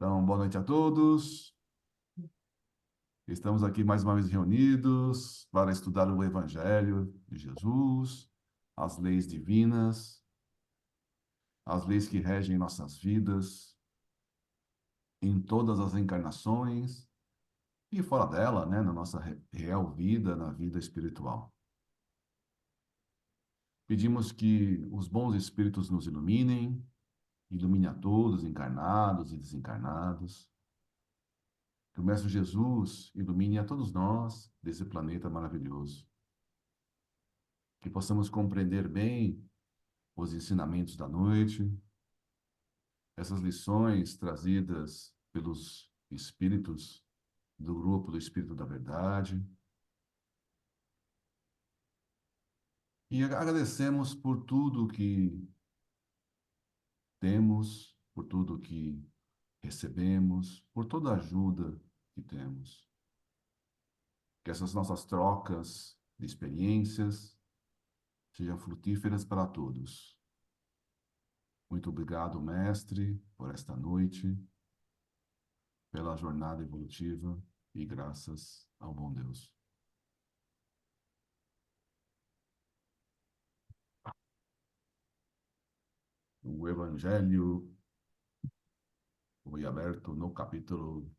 Então, boa noite a todos. Estamos aqui mais uma vez reunidos para estudar o Evangelho de Jesus, as leis divinas, as leis que regem nossas vidas, em todas as encarnações e fora dela, né, na nossa real vida, na vida espiritual. Pedimos que os bons espíritos nos iluminem, ilumine a todos, encarnados e desencarnados. Que o Mestre Jesus ilumine a todos nós desse planeta maravilhoso. Que possamos compreender bem os ensinamentos da noite, essas lições trazidas pelos espíritos do grupo do Espírito da Verdade. E agradecemos por tudo que temos, por tudo que recebemos, por toda a ajuda que temos. Que essas nossas trocas de experiências sejam frutíferas para todos. Muito obrigado, mestre, por esta noite, pela jornada evolutiva e graças ao bom Deus. O Evangelho foi aberto no capítulo.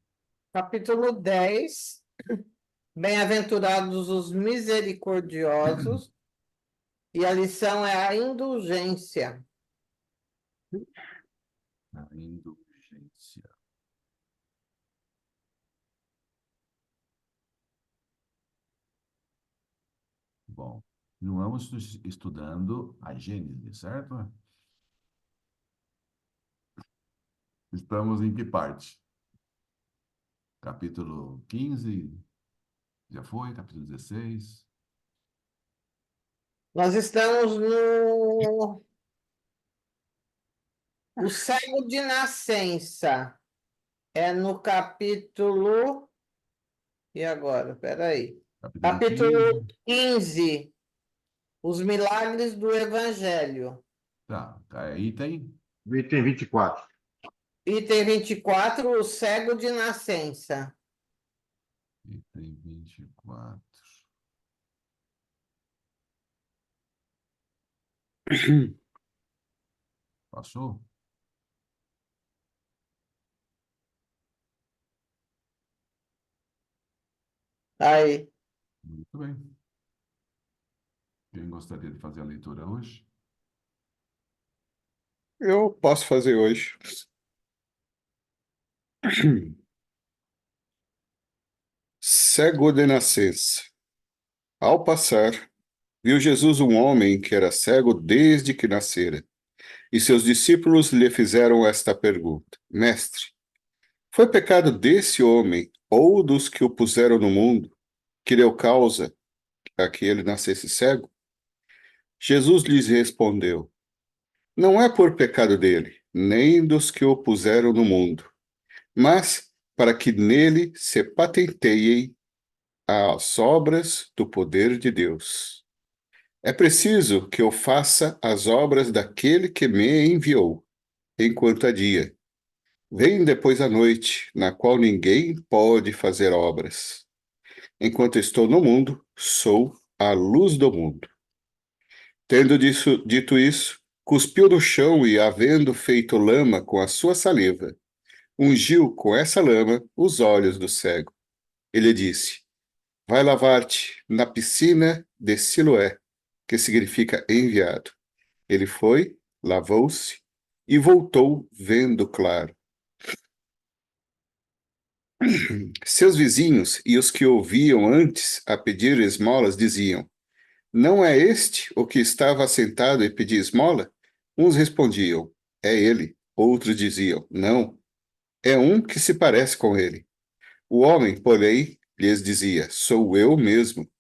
Capítulo 10. Bem-aventurados os misericordiosos, e a lição é a indulgência. A indulgência. Bom, não vamos estudando a Gênese, certo? Estamos em que parte? Capítulo 15, já foi? Capítulo 16? Nós estamos no o cego de nascença. É no capítulo. E agora? Peraí. Capítulo Capítulo 15. 15. Os milagres do Evangelho. Tá, aí tem. Item 24. Item 24, o cego de nascença. Item 24. Passou? Aí. Muito bem. Quem gostaria de fazer a leitura hoje? Eu posso fazer hoje. Cego de nascença. Ao passar, viu Jesus um homem que era cego desde que nascera. E seus discípulos lhe fizeram esta pergunta: Mestre, foi pecado desse homem ou dos que o puseram no mundo que deu causa a que ele nascesse cego? Jesus lhes respondeu: Não é por pecado dele, nem dos que o puseram no mundo, mas para que nele se patenteiem as obras do poder de Deus. É preciso que eu faça as obras daquele que me enviou, enquanto há dia. Vem depois a noite, na qual ninguém pode fazer obras. Enquanto estou no mundo, sou a luz do mundo. Tendo dito isso, cuspiu no chão e, havendo feito lama com a sua saliva, ungiu com essa lama os olhos do cego. Ele disse: Vai lavar-te na piscina de Siloé, que significa enviado. Ele foi, lavou-se e voltou vendo claro. Seus vizinhos e os que ouviam antes a pedir esmolas diziam: Não é este o que estava assentado e pedia esmola? Uns respondiam: É ele. Outros diziam: Não, é um que se parece com ele. O homem, porém, lhes dizia: Sou eu mesmo.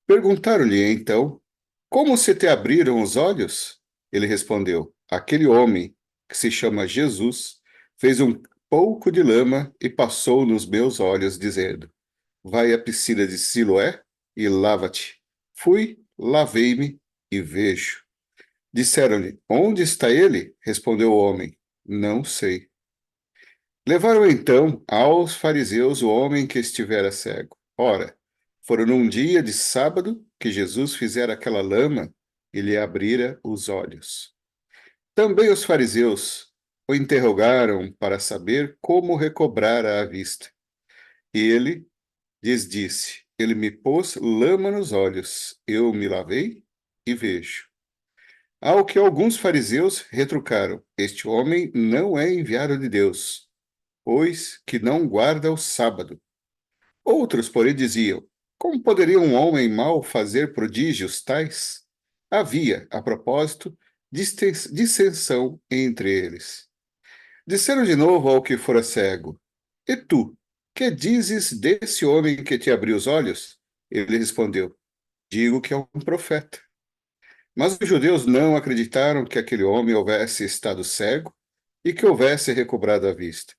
Perguntaram-lhe então: Como se te abriram os olhos? Ele respondeu: Aquele homem, que se chama Jesus, fez um pouco de lama e passou nos meus olhos, dizendo: Vai à piscina de Siloé e lava-te. Fui, lavei-me e vejo. Disseram-lhe: Onde está ele? Respondeu o homem: Não sei. Levaram então aos fariseus o homem que estivera cego. Ora, foram num dia de sábado que Jesus fizera aquela lama e lhe abrira os olhos. Também os fariseus o interrogaram para saber como recobrara a vista. E ele lhes disse: Ele me pôs lama nos olhos, eu me lavei e vejo. Ao que alguns fariseus retrucaram: Este homem não é enviado de Deus, pois que não guarda o sábado. Outros, porém, diziam: Como poderia um homem mau fazer prodígios tais? Havia, a propósito, dissensão entre eles. Disseram de novo ao que fora cego: E tu, que dizes desse homem que te abriu os olhos? Ele respondeu: Digo que é um profeta. Mas os judeus não acreditaram que aquele homem houvesse estado cego e que houvesse recobrado a vista.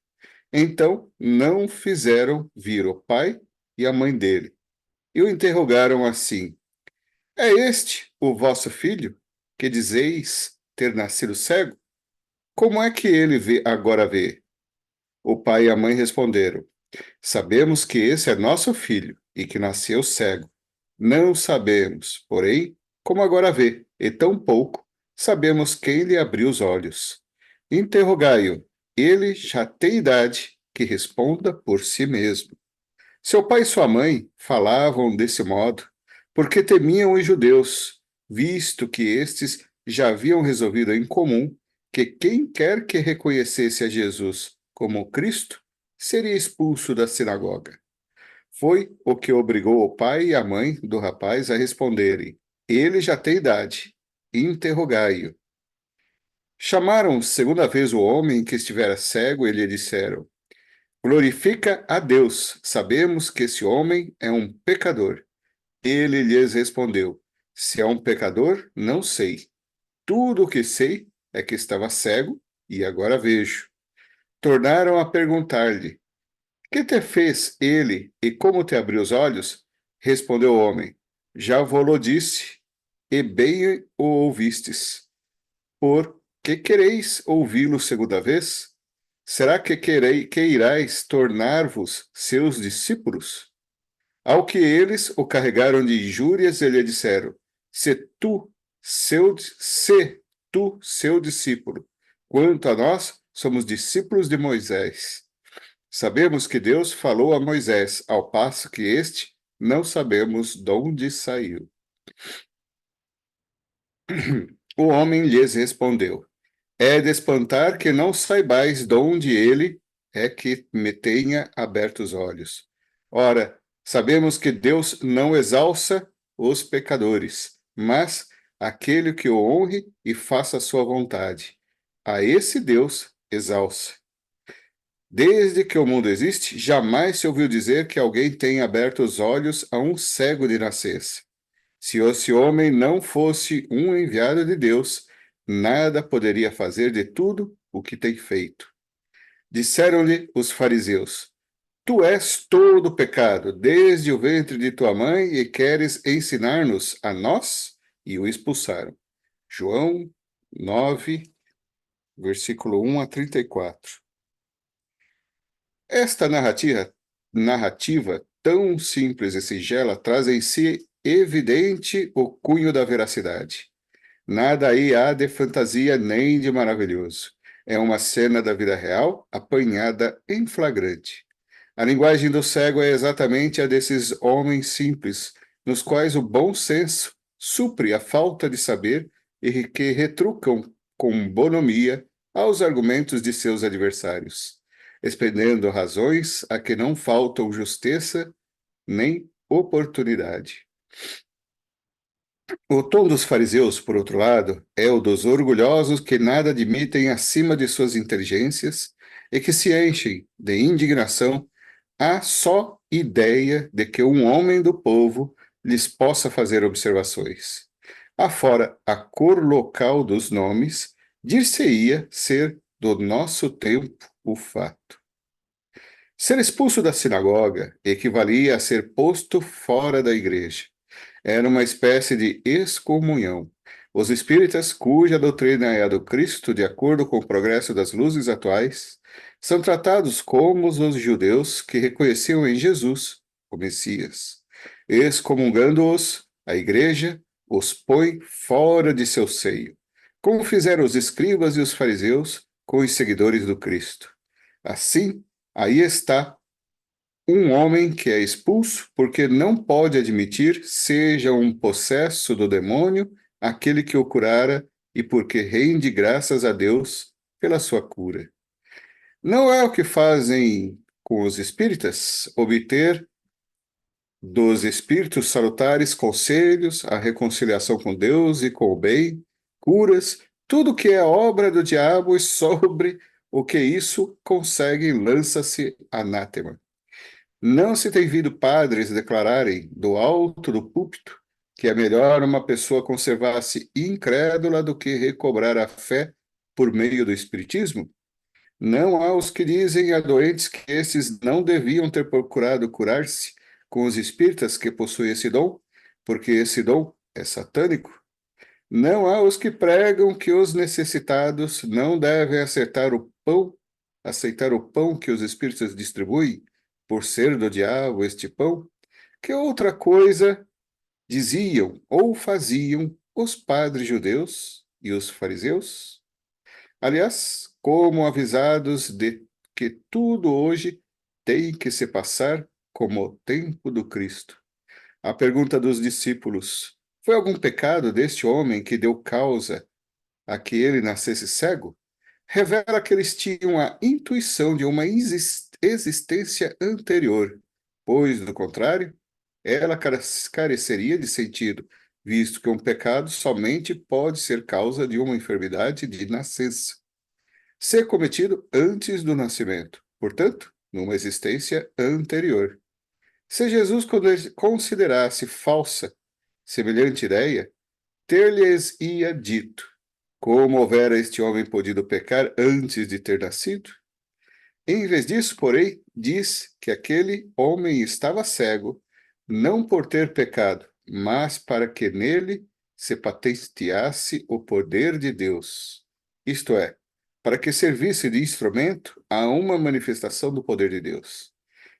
Então não fizeram vir o pai e a mãe dele, e o interrogaram assim: É este o vosso filho, que dizeis ter nascido cego? Como é que ele agora vê? O pai e a mãe responderam: Sabemos que esse é nosso filho e que nasceu cego. Não sabemos, porém, como agora vê, e tampouco sabemos quem lhe abriu os olhos. Interrogai-o, ele já tem idade que responda por si mesmo. Seu pai e sua mãe falavam desse modo porque temiam os judeus, visto que estes já haviam resolvido em comum que quem quer que reconhecesse a Jesus como Cristo seria expulso da sinagoga. Foi o que obrigou o pai e a mãe do rapaz a responderem: Ele já tem idade. Interrogai-o. Chamaram segunda vez o homem que estivera cego e lhe disseram: Glorifica a Deus. Sabemos que esse homem é um pecador. Ele lhes respondeu: Se é um pecador, não sei. Tudo o que sei é que estava cego e agora vejo. Tornaram a perguntar-lhe: Que te fez ele e como te abriu os olhos? Respondeu o homem: Já vou-lo disse, e bem o ouvistes. Por que quereis ouvi-lo segunda vez? Será que queirais tornar-vos seus discípulos? Ao que eles o carregaram de injúrias e lhe disseram: Se tu, seu discípulo, quanto a nós, somos discípulos de Moisés. Sabemos que Deus falou a Moisés, ao passo que este não sabemos de onde saiu. O homem lhes respondeu: É de espantar que não saibais de onde ele é que me tenha aberto os olhos. Ora, sabemos que Deus não exalça os pecadores, mas aquele que o honre e faça a sua vontade. A esse Deus exalça. Desde que o mundo existe, jamais se ouviu dizer que alguém tenha aberto os olhos a um cego de nascença. Se esse homem não fosse um enviado de Deus, nada poderia fazer de tudo o que tem feito. Disseram-lhe os fariseus: Tu és todo pecado, desde o ventre de tua mãe, e queres ensinar-nos a nós? E o expulsaram. João 9, versículo 1 a 34. Esta narrativa tão simples e singela traz em si evidente o cunho da veracidade. Nada aí há de fantasia nem de maravilhoso. É uma cena da vida real apanhada em flagrante. A linguagem do cego é exatamente a desses homens simples, nos quais o bom senso supre a falta de saber e que retrucam com bonomia aos argumentos de seus adversários, expendendo razões a que não faltam justiça nem oportunidade. O tom dos fariseus, por outro lado, é o dos orgulhosos que nada admitem acima de suas inteligências e que se enchem de indignação à só ideia de que um homem do povo lhes possa fazer observações. Afora a cor local dos nomes, dir-se-ia ser do nosso tempo o fato. Ser expulso da sinagoga equivalia a ser posto fora da igreja. Era uma espécie de excomunhão. Os espíritas, cuja doutrina é a do Cristo, de acordo com o progresso das luzes atuais, são tratados como os judeus que reconheciam em Jesus o Messias. Excomungando-os, a Igreja os põe fora de seu seio, como fizeram os escribas e os fariseus com os seguidores do Cristo. Assim, aí está um homem que é expulso porque não pode admitir seja um possesso do demônio aquele que o curara e porque rende graças a Deus pela sua cura. Não é o que fazem com os espíritas, obter dos espíritos salutares conselhos, a reconciliação com Deus e com o bem, curas, tudo que é obra do diabo e sobre o que isso consegue lança-se anátema. Não se tem visto padres declararem do alto do púlpito que é melhor uma pessoa conservar-se incrédula do que recobrar a fé por meio do espiritismo? Não há os que dizem a doentes que esses não deviam ter procurado curar-se com os espíritas que possuem esse dom, porque esse dom é satânico? Não há os que pregam que os necessitados não devem aceitar o pão que os espíritos distribuem, por ser do diabo este pão? Que outra coisa diziam ou faziam os padres judeus e os fariseus? Aliás, como avisados de que tudo hoje tem que se passar como o tempo do Cristo. A pergunta dos discípulos: foi algum pecado deste homem que deu causa a que ele nascesse cego? Revela que eles tinham a intuição de uma existência anterior, pois, do contrário, ela careceria de sentido, visto que um pecado somente pode ser causa de uma enfermidade de nascença, ser cometido antes do nascimento, portanto, numa existência anterior. Se Jesus considerasse falsa semelhante ideia, ter-lhes-ia dito: como houvera este homem podido pecar antes de ter nascido? Em vez disso, porém, diz que aquele homem estava cego, não por ter pecado, mas para que nele se patenteasse o poder de Deus. Isto é, para que servisse de instrumento a uma manifestação do poder de Deus.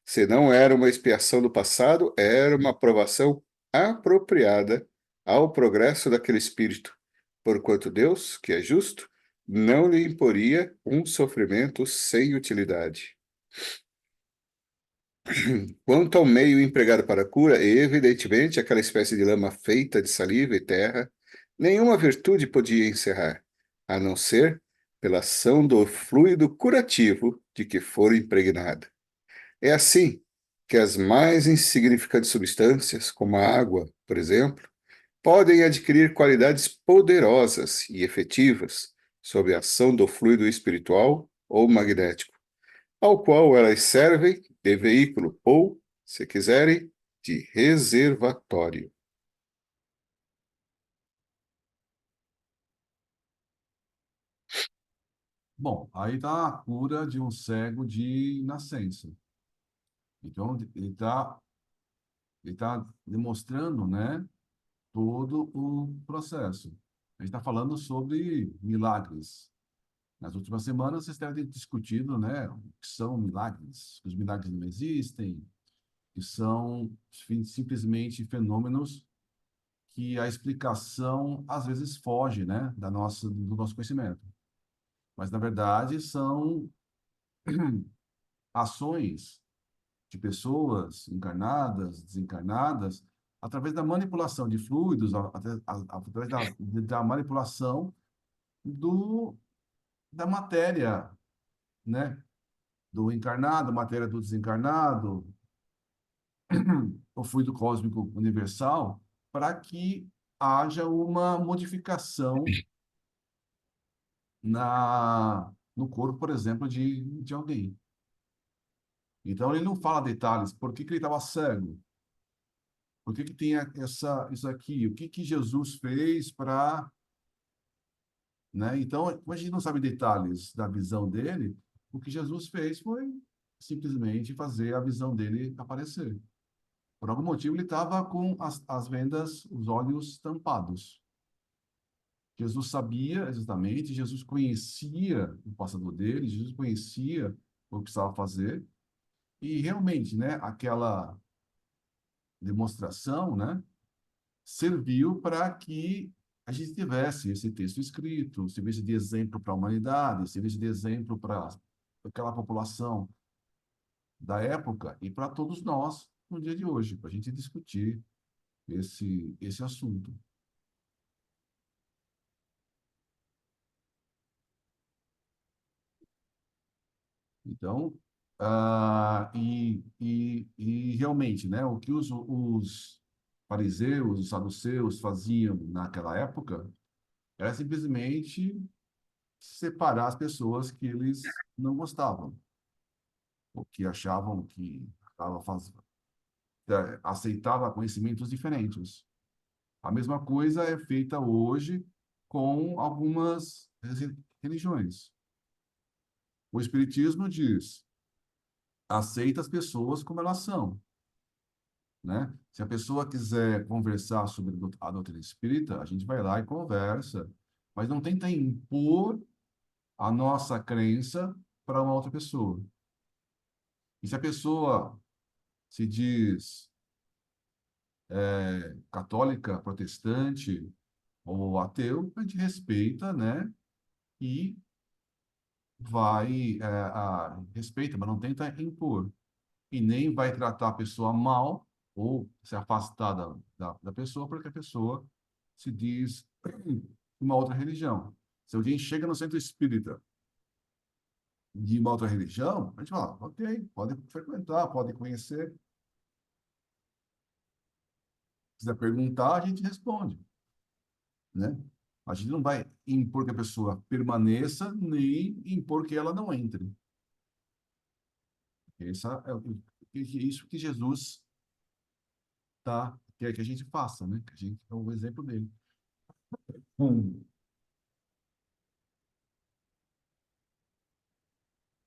Se não era uma expiação do passado, era uma aprovação apropriada ao progresso daquele espírito, porquanto Deus, que é justo, não lhe imporia um sofrimento sem utilidade. Quanto ao meio empregado para a cura, evidentemente aquela espécie de lama feita de saliva e terra, nenhuma virtude podia encerrar, a não ser pela ação do fluido curativo de que for impregnada. É assim que as mais insignificantes substâncias, como a água, por exemplo, podem adquirir qualidades poderosas e efetivas sob a ação do fluido espiritual ou magnético, ao qual elas servem de veículo ou, se quiserem, de reservatório. Bom, aí está a cura de um cego de nascença. Então, ele tá demonstrando, né, todo o processo. A gente está falando sobre milagres. Nas últimas semanas, vocês devem ter discutido, né, o que são milagres, que os milagres não existem, que são simplesmente fenômenos que a explicação às vezes foge, né, do nosso conhecimento. Mas, na verdade, são ações de pessoas encarnadas, desencarnadas, através da manipulação de fluidos, através da manipulação do, da matéria, né? Do encarnado, matéria do desencarnado, o fluido cósmico universal, para que haja uma modificação no corpo, por exemplo, de alguém. Então, ele não fala detalhes. Por que ele estava cego? Por que tem isso aqui? O que Jesus fez para... Né? Então, como a gente não sabe detalhes da visão dele, o que Jesus fez foi simplesmente fazer a visão dele aparecer. Por algum motivo, ele estava com as vendas, os olhos tampados. Jesus sabia exatamente, Jesus conhecia o passado dele, Jesus conhecia o que precisava fazer, e realmente, né, aquela demonstração, né, serviu para que a gente tivesse esse texto escrito, servisse de exemplo para a humanidade, servisse de exemplo para aquela população da época e para todos nós no dia de hoje, para a gente discutir esse assunto. Então, e realmente, né, o que os fariseus, os saduceus faziam naquela época era simplesmente separar as pessoas que eles não gostavam, ou que achavam que aceitava conhecimentos diferentes. A mesma coisa é feita hoje com algumas religiões. O Espiritismo diz: aceita as pessoas como elas são, né? Se a pessoa quiser conversar sobre a doutrina espírita, a gente vai lá e conversa, mas não tenta impor a nossa crença para uma outra pessoa. E se a pessoa se diz católica, protestante ou ateu, a gente respeita, né? E respeita, mas não tenta impor. E nem vai tratar a pessoa mal ou se afastar da pessoa porque a pessoa se diz uma outra religião. Se alguém chega no centro espírita de uma outra religião, a gente fala, ok, pode frequentar, pode conhecer. Se quiser perguntar, a gente responde, né? A gente não vai impor que a pessoa permaneça, nem impor que ela não entre. Isso que Jesus quer que a gente faça, né? Que a gente é o exemplo dele.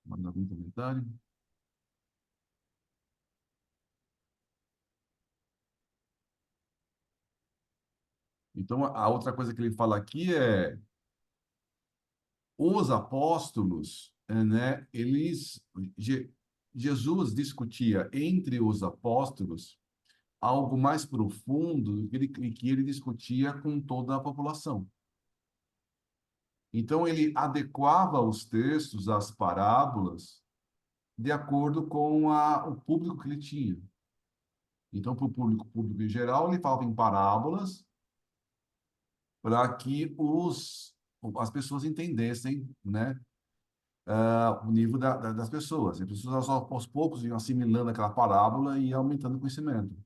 Manda algum comentário? Então, a outra coisa que ele fala aqui é os apóstolos, né? Jesus discutia entre os apóstolos algo mais profundo do que ele discutia com toda a população. Então, ele adequava os textos às parábolas de acordo com o público que ele tinha. Então, para o público em geral, ele falava em parábolas para que as pessoas entendessem, né, o nível das pessoas. As pessoas, aos poucos, iam assimilando aquela parábola e aumentando o conhecimento.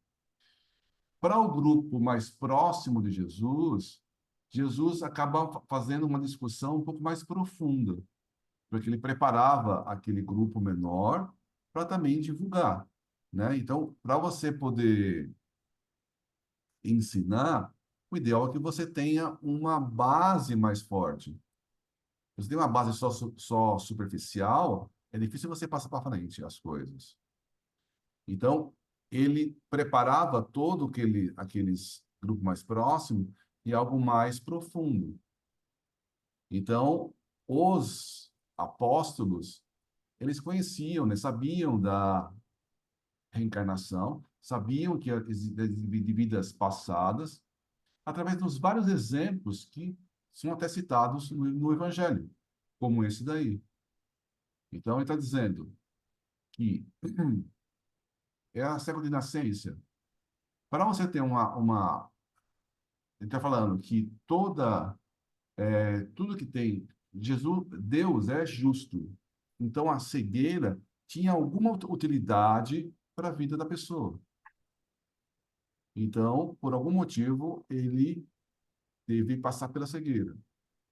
Para o grupo mais próximo de Jesus, Jesus acaba fazendo uma discussão um pouco mais profunda, porque ele preparava aquele grupo menor para também divulgar, né? Então, para você poder ensinar, o ideal é que você tenha uma base mais forte. Se você tem uma base só superficial, é difícil você passar para frente as coisas. Então, ele preparava todo aqueles grupos mais próximos e algo mais profundo. Então, os apóstolos, eles conheciam, né, sabiam da reencarnação, sabiam que de vidas passadas, através dos vários exemplos que são até citados no Evangelho, como esse daí. Então, ele está dizendo que é a século de nascença. Para você ter ele está falando que tudo que tem, Deus é justo. Então, a cegueira tinha alguma utilidade para a vida da pessoa. Então, por algum motivo, ele teve que passar pela cegueira.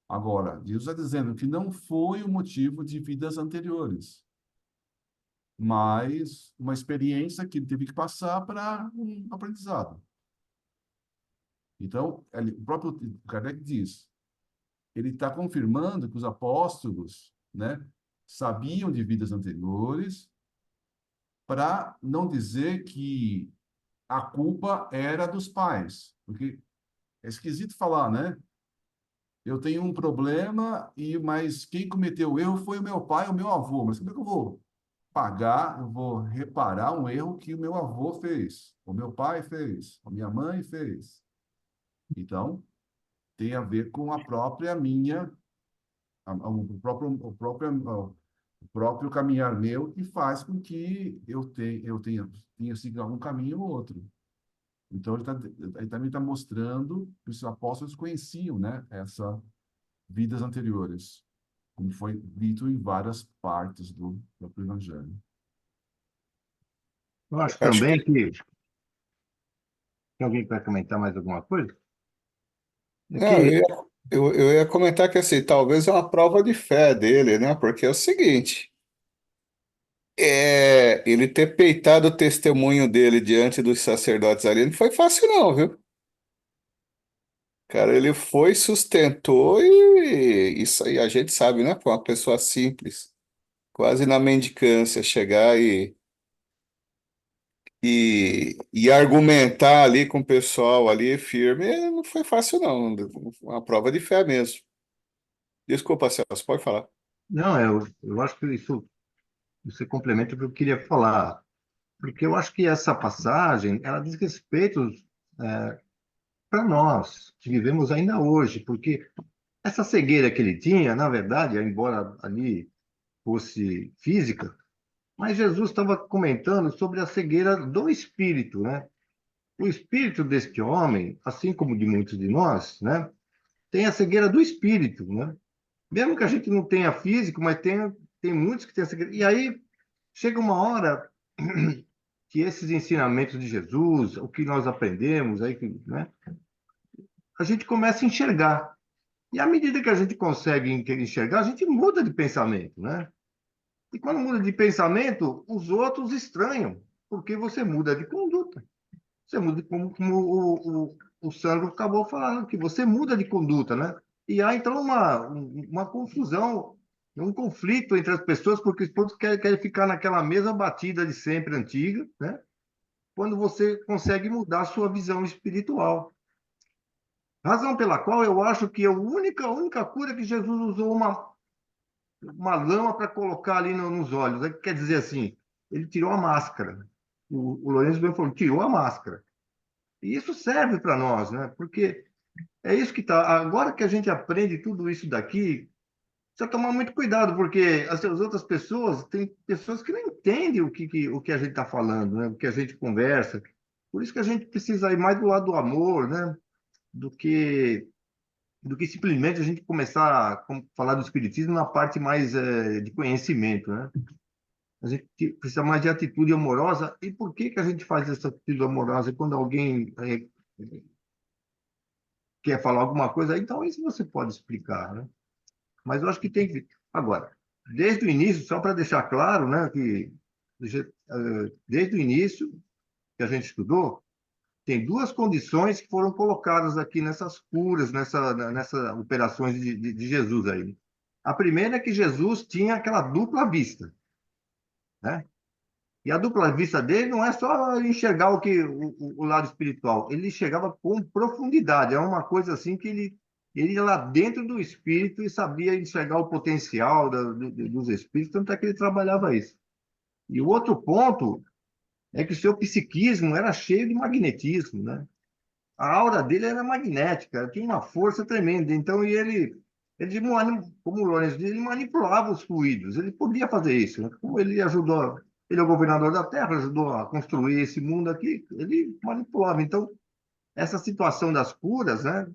Agora, Jesus está dizendo que não foi o motivo de vidas anteriores, mas uma experiência que ele teve que passar para um aprendizado. Então, o próprio Kardec diz, ele está confirmando que os apóstolos, né, sabiam de vidas anteriores, para não dizer que a culpa era dos pais, porque é esquisito falar, né? Eu tenho um problema, mas quem cometeu o erro foi o meu pai, o meu avô. Mas como é que eu vou pagar, eu vou reparar um erro que o meu avô fez, o meu pai fez, a minha mãe fez? Então, tem a ver com a própria minha, o próprio caminhar meu que faz com que tenha seguido um caminho ou outro. Então, ele também está mostrando que os apóstolos conheciam, né, essas vidas anteriores, como foi dito em várias partes do próprio Evangelho. Eu acho Acho também que que... Tem alguém que vai comentar mais alguma coisa? É não, que... eu ia comentar que assim, talvez é uma prova de fé dele, né? Porque é o seguinte, ele ter peitado o testemunho dele diante dos sacerdotes ali não foi fácil não, viu? Cara, ele foi, sustentou e isso aí a gente sabe, né? Foi uma pessoa simples, quase na mendicância, chegar e argumentar ali com o pessoal ali firme, não foi fácil não, uma prova de fé mesmo. Desculpa, Celso, pode falar. Não, eu acho que isso você complementa o que eu queria falar, porque eu acho que essa passagem, ela diz respeito para nós, que vivemos ainda hoje, porque essa cegueira que ele tinha, na verdade, embora ali fosse física, mas Jesus estava comentando sobre a cegueira do espírito, né? O espírito deste homem, assim como de muitos de nós, né, tem a cegueira do espírito, né? Mesmo que a gente não tenha físico, mas tem muitos que têm a cegueira. E aí chega uma hora que esses ensinamentos de Jesus, o que nós aprendemos, aí, né, a gente começa a enxergar. E à medida que a gente consegue enxergar, a gente muda de pensamento, né? E quando muda de pensamento, os outros estranham, porque você muda de conduta. Você muda, como o Sandro acabou falando, que você muda de conduta, né? E há, então, uma confusão, um conflito entre as pessoas, porque todos querem ficar naquela mesma batida de sempre antiga, né? Quando você consegue mudar a sua visão espiritual. Razão pela qual eu acho que a única cura que Jesus usou uma lama para colocar ali nos olhos. Quer dizer assim, ele tirou a máscara. O Lourenço bem falou, tirou a máscara. E isso serve para nós, né? Porque é isso que tá. Agora que a gente aprende tudo isso daqui, precisa tomar muito cuidado, porque as outras pessoas, tem pessoas que não entendem o que a gente está falando, né? O que a gente conversa. Por isso que a gente precisa ir mais do lado do amor, né? Do que simplesmente a gente começar a falar do espiritismo na parte mais de conhecimento, né? A gente precisa mais de atitude amorosa. E por que a gente faz essa atitude amorosa quando alguém quer falar alguma coisa? Então, isso você pode explicar, né? Mas eu acho que tem que... Agora, desde o início, só para deixar claro, né, que desde o início que a gente estudou, tem duas condições que foram colocadas aqui nessas curas, nessas operações de Jesus aí. A primeira é que Jesus tinha aquela dupla vista, né? E a dupla vista dele não é só enxergar o lado espiritual, ele enxergava com profundidade, é uma coisa assim que ele ia lá dentro do espírito e sabia enxergar o potencial dos espíritos, tanto é que ele trabalhava isso. E o outro ponto é que o seu psiquismo era cheio de magnetismo, né? A aura dele era magnética, tinha uma força tremenda. Então, como o Lourenço disse, ele manipulava os fluidos. Ele podia fazer isso, né? Como ele ajudou, ele é o governador da Terra, ajudou a construir esse mundo aqui, ele manipulava. Então, essa situação das curas, né,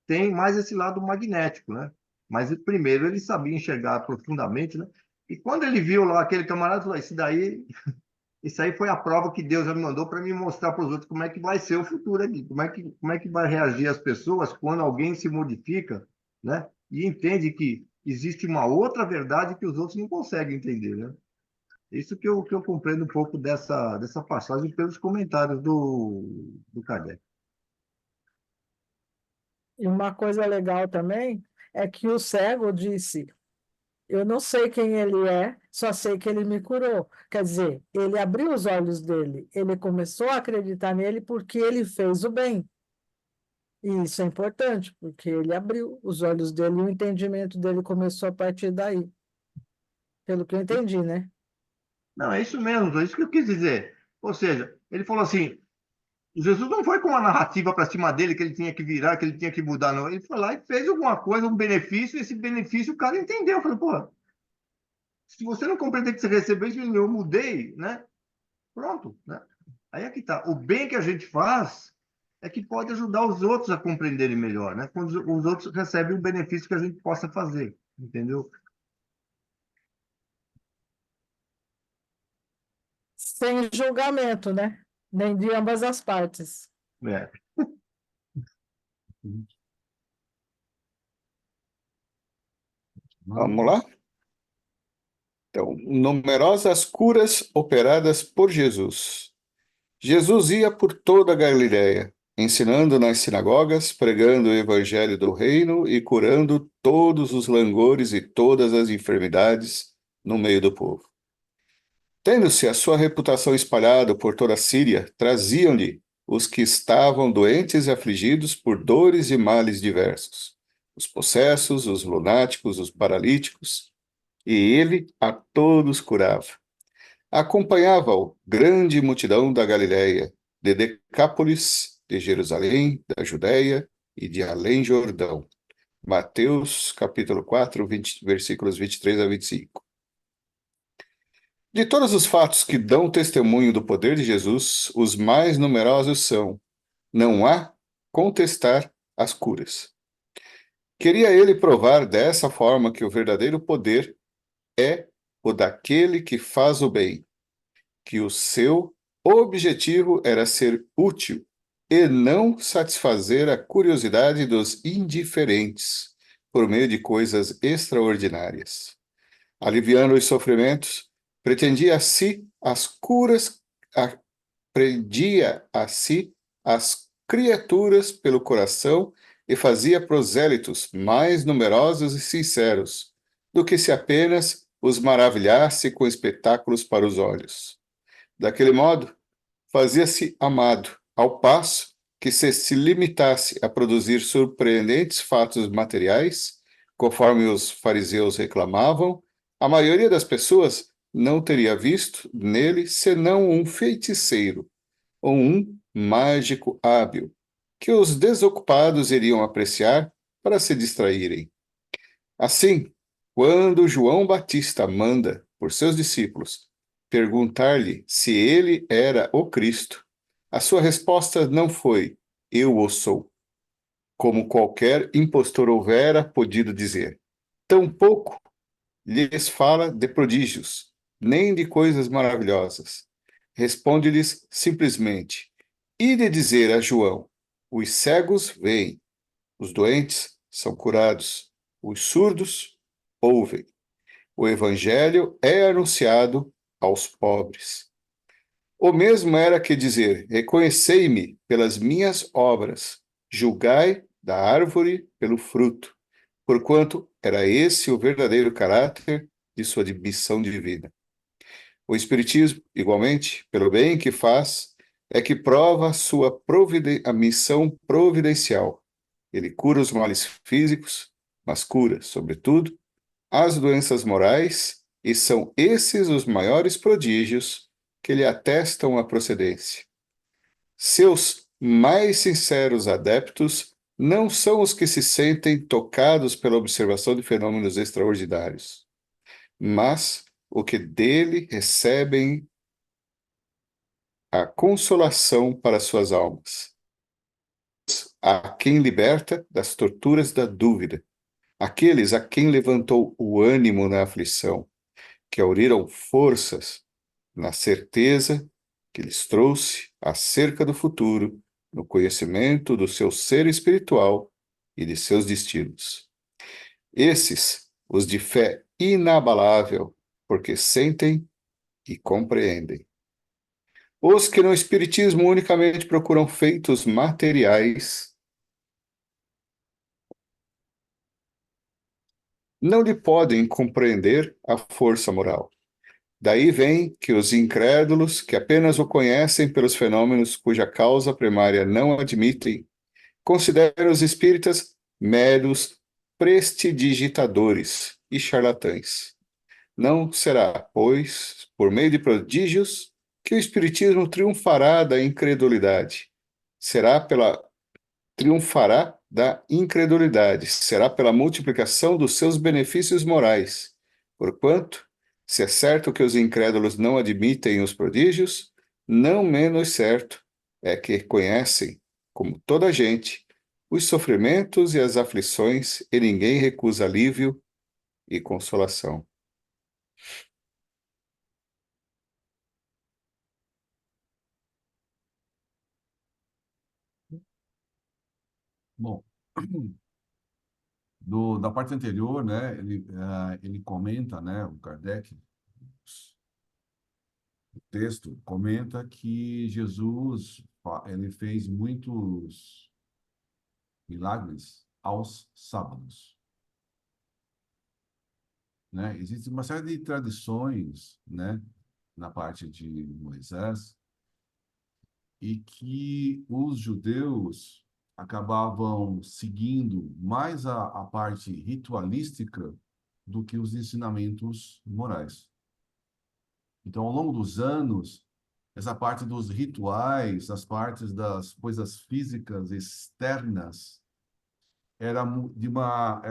tem mais esse lado magnético, né? Mas primeiro ele sabia enxergar profundamente, né? E quando ele viu lá aquele camarada, falou: isso aí foi a prova que Deus já me mandou para me mostrar para os outros como é que vai ser o futuro aqui, como é que vai reagir as pessoas quando alguém se modifica, né? E entende que existe uma outra verdade que os outros não conseguem entender, né? Isso que eu compreendo um pouco dessa passagem pelos comentários do Kardec. E uma coisa legal também é que o cego disse: eu não sei quem ele é, só sei que ele me curou. Quer dizer, ele abriu os olhos dele, ele começou a acreditar nele porque ele fez o bem. E isso é importante, porque ele abriu os olhos dele e o entendimento dele começou a partir daí, pelo que eu entendi, né? Não, é isso mesmo, é isso que eu quis dizer. Ou seja, ele falou assim: Jesus não foi com uma narrativa para cima dele que ele tinha que virar, que ele tinha que mudar, não. Ele foi lá e fez alguma coisa, um benefício, e esse benefício o cara entendeu. Falou, pô, se você não compreender que você recebeu isso, eu mudei, né? Pronto, né? Aí é que tá. O bem que a gente faz é que pode ajudar os outros a compreenderem melhor, né? Quando os outros recebem o benefício que a gente possa fazer, entendeu? Sem julgamento, né? Nem de ambas as partes. É. Vamos lá? Então, numerosas curas operadas por Jesus. Jesus ia por toda a Galiléia, ensinando nas sinagogas, pregando o evangelho do reino e curando todos os langores e todas as enfermidades no meio do povo. Tendo-se a sua reputação espalhada por toda a Síria, traziam-lhe os que estavam doentes e afligidos por dores e males diversos, os possessos, os lunáticos, os paralíticos, e ele a todos curava. Acompanhava-o grande multidão da Galiléia, de Decápolis, de Jerusalém, da Judéia e de além Jordão. Mateus, capítulo 4, versículos 23 a 25. De todos os fatos que dão testemunho do poder de Jesus, os mais numerosos são: não há contestar as curas. Queria ele provar dessa forma que o verdadeiro poder é o daquele que faz o bem, que o seu objetivo era ser útil e não satisfazer a curiosidade dos indiferentes por meio de coisas extraordinárias. Aliviando os sofrimentos, pretendia a si as curas, prendia a si as criaturas pelo coração e fazia prosélitos mais numerosos e sinceros do que se apenas os maravilhasse com espetáculos para os olhos. Daquele modo, fazia-se amado, ao passo que se limitasse a produzir surpreendentes fatos materiais, conforme os fariseus reclamavam, a maioria das pessoas não teria visto nele senão um feiticeiro ou um mágico hábil, que os desocupados iriam apreciar para se distraírem. Assim, quando João Batista manda por seus discípulos perguntar-lhe se ele era o Cristo, a sua resposta não foi: eu o sou, como qualquer impostor houvera podido dizer. Tampouco lhes fala de prodígios, nem de coisas maravilhosas. Responde-lhes simplesmente: ide dizer a João: os cegos veem, os doentes são curados, os surdos ouvem. O evangelho é anunciado aos pobres. O mesmo era que dizer: reconhecei-me pelas minhas obras, julgai da árvore pelo fruto, porquanto era esse o verdadeiro caráter de sua missão divina. O Espiritismo, igualmente, pelo bem que faz, é que prova a missão providencial. Ele cura os males físicos, mas cura, sobretudo, as doenças morais, e são esses os maiores prodígios que lhe atestam a procedência. Seus mais sinceros adeptos não são os que se sentem tocados pela observação de fenômenos extraordinários, mas o que dele recebem a consolação para suas almas. A quem liberta das torturas da dúvida, aqueles a quem levantou o ânimo na aflição, que auriram forças na certeza que lhes trouxe acerca do futuro, no conhecimento do seu ser espiritual e de seus destinos. Esses, os de fé inabalável, porque sentem e compreendem. Os que no Espiritismo unicamente procuram feitos materiais não lhe podem compreender a força moral. Daí vem que os incrédulos, que apenas o conhecem pelos fenômenos cuja causa primária não admitem, considera os espíritas meros prestidigitadores e charlatães. Não será, pois, por meio de prodígios que o espiritismo triunfará da incredulidade. Triunfará da incredulidade, será pela multiplicação dos seus benefícios morais. Porquanto, se é certo que os incrédulos não admitem os prodígios, não menos certo é que conhecem, como toda a gente, os sofrimentos e as aflições, e ninguém recusa alívio e consolação. Bom, da parte anterior, né, ele comenta, né, o Kardec, o texto comenta que Jesus, ele fez muitos milagres aos sábados, né? Existe uma série de tradições, né, na parte de Moisés, e que os judeus acabavam seguindo mais a parte ritualística do que os ensinamentos morais. Então, ao longo dos anos, essa parte dos rituais, as partes das coisas físicas externas, de uma,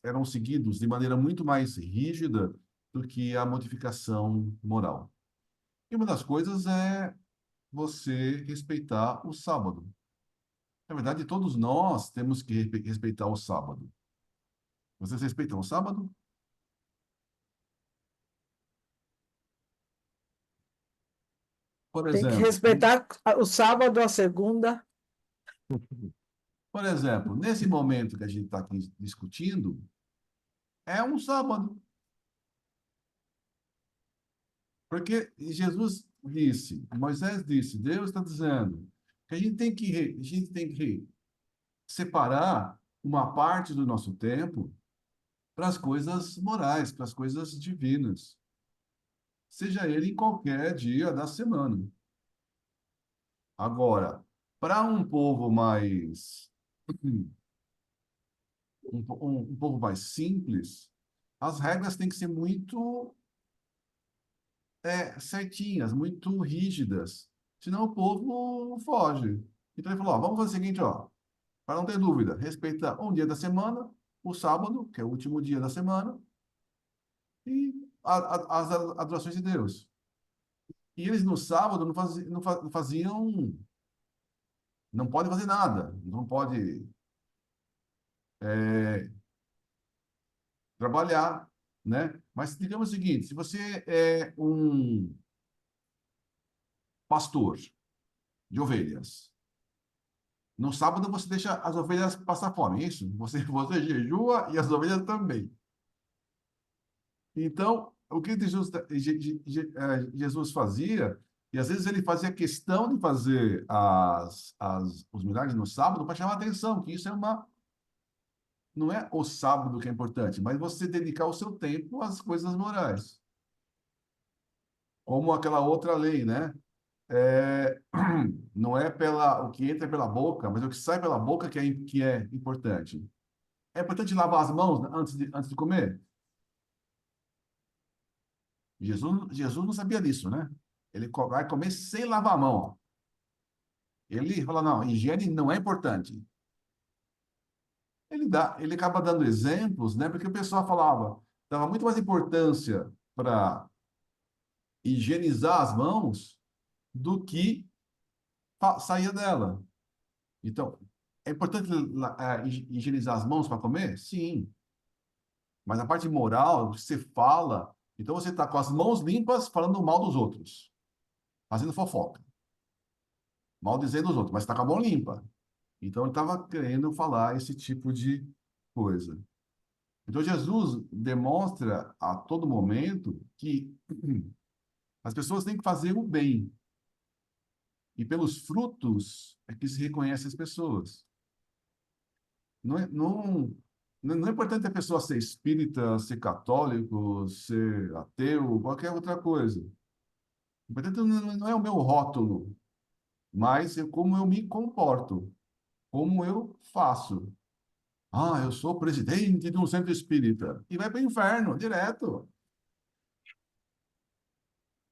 eram seguidos de maneira muito mais rígida do que a modificação moral. E uma das coisas é você respeitar o sábado. Na verdade, todos nós temos que respeitar o sábado. Vocês respeitam o sábado? Por Tem que exemplo, respeitar o sábado, a segunda. nesse momento que a gente está aqui discutindo, é um sábado. Porque Jesus disse, Moisés disse, Deus está dizendo que a gente tem que separar uma parte do nosso tempo para as coisas morais, para as coisas divinas, seja ele em qualquer dia da semana. Agora, para um povo mais um povo mais simples, as regras têm que ser muito certinhas, muito rígidas, senão o povo foge. Então ele falou, ó, vamos fazer o seguinte, ó, para não ter dúvida, respeita um dia da semana, o sábado, que é o último dia da semana, e as adorações de Deus. E eles no sábado não faziam, não podem fazer nada, não pode é, trabalhar, né? Mas digamos o seguinte, se você é um pastor de ovelhas, no sábado você deixa as ovelhas passar fome, é isso? Você jejua e as ovelhas também. Então, o que Jesus fazia, e às vezes ele fazia questão de fazer os milagres no sábado para chamar a atenção, que isso não é o sábado que é importante, mas você dedicar o seu tempo às coisas morais. Como aquela outra lei, né? É, não é o que entra pela boca, mas o que sai pela boca que é importante. É importante lavar as mãos antes de comer? Jesus não sabia disso, né? Ele vai comer sem lavar a mão. Ele fala, não, higiene não é importante. Ele acaba dando exemplos, né? Porque o pessoal dava muito mais importância para higienizar as mãos do que saía dela. Então, é importante higienizar as mãos para comer? Sim. Mas a parte moral, você fala, então você está com as mãos limpas falando mal dos outros, fazendo fofoca, maldizendo os outros, mas está com a mão limpa. Então ele estava querendo falar esse tipo de coisa. Então Jesus demonstra a todo momento que as pessoas têm que fazer o bem. E pelos frutos é que se reconhece as pessoas. Não é, não é importante a pessoa ser espírita, ser católico, ser ateu, qualquer outra coisa. O importante não é o meu rótulo, mas como eu me comporto. como eu faço. Ah, eu sou presidente de um centro espírita. E vai para o inferno, direto.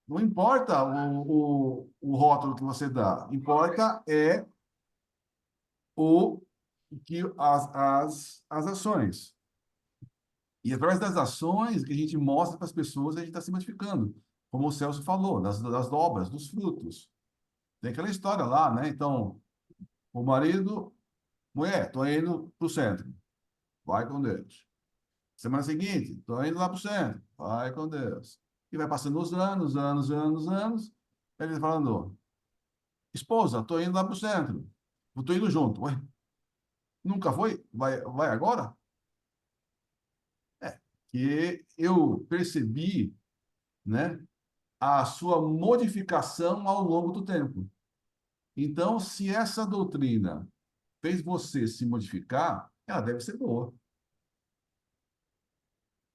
Não importa o rótulo que você dá. Importa é o que as ações. E através das ações que a gente mostra para as pessoas, a gente está se modificando. Como o Celso falou, das obras, dos frutos. Tem aquela história lá, né? Então, o marido, mulher, estou indo para o centro. Vai com Deus. Semana seguinte, estou indo lá para o centro. Vai com Deus. E vai passando os anos, anos, anos, anos. Ele falando, esposa, estou indo lá para o centro. Estou indo junto. Ué, nunca foi? Vai agora? É, que eu percebi, né, a sua modificação ao longo do tempo. Então, se essa doutrina fez você se modificar, ela deve ser boa.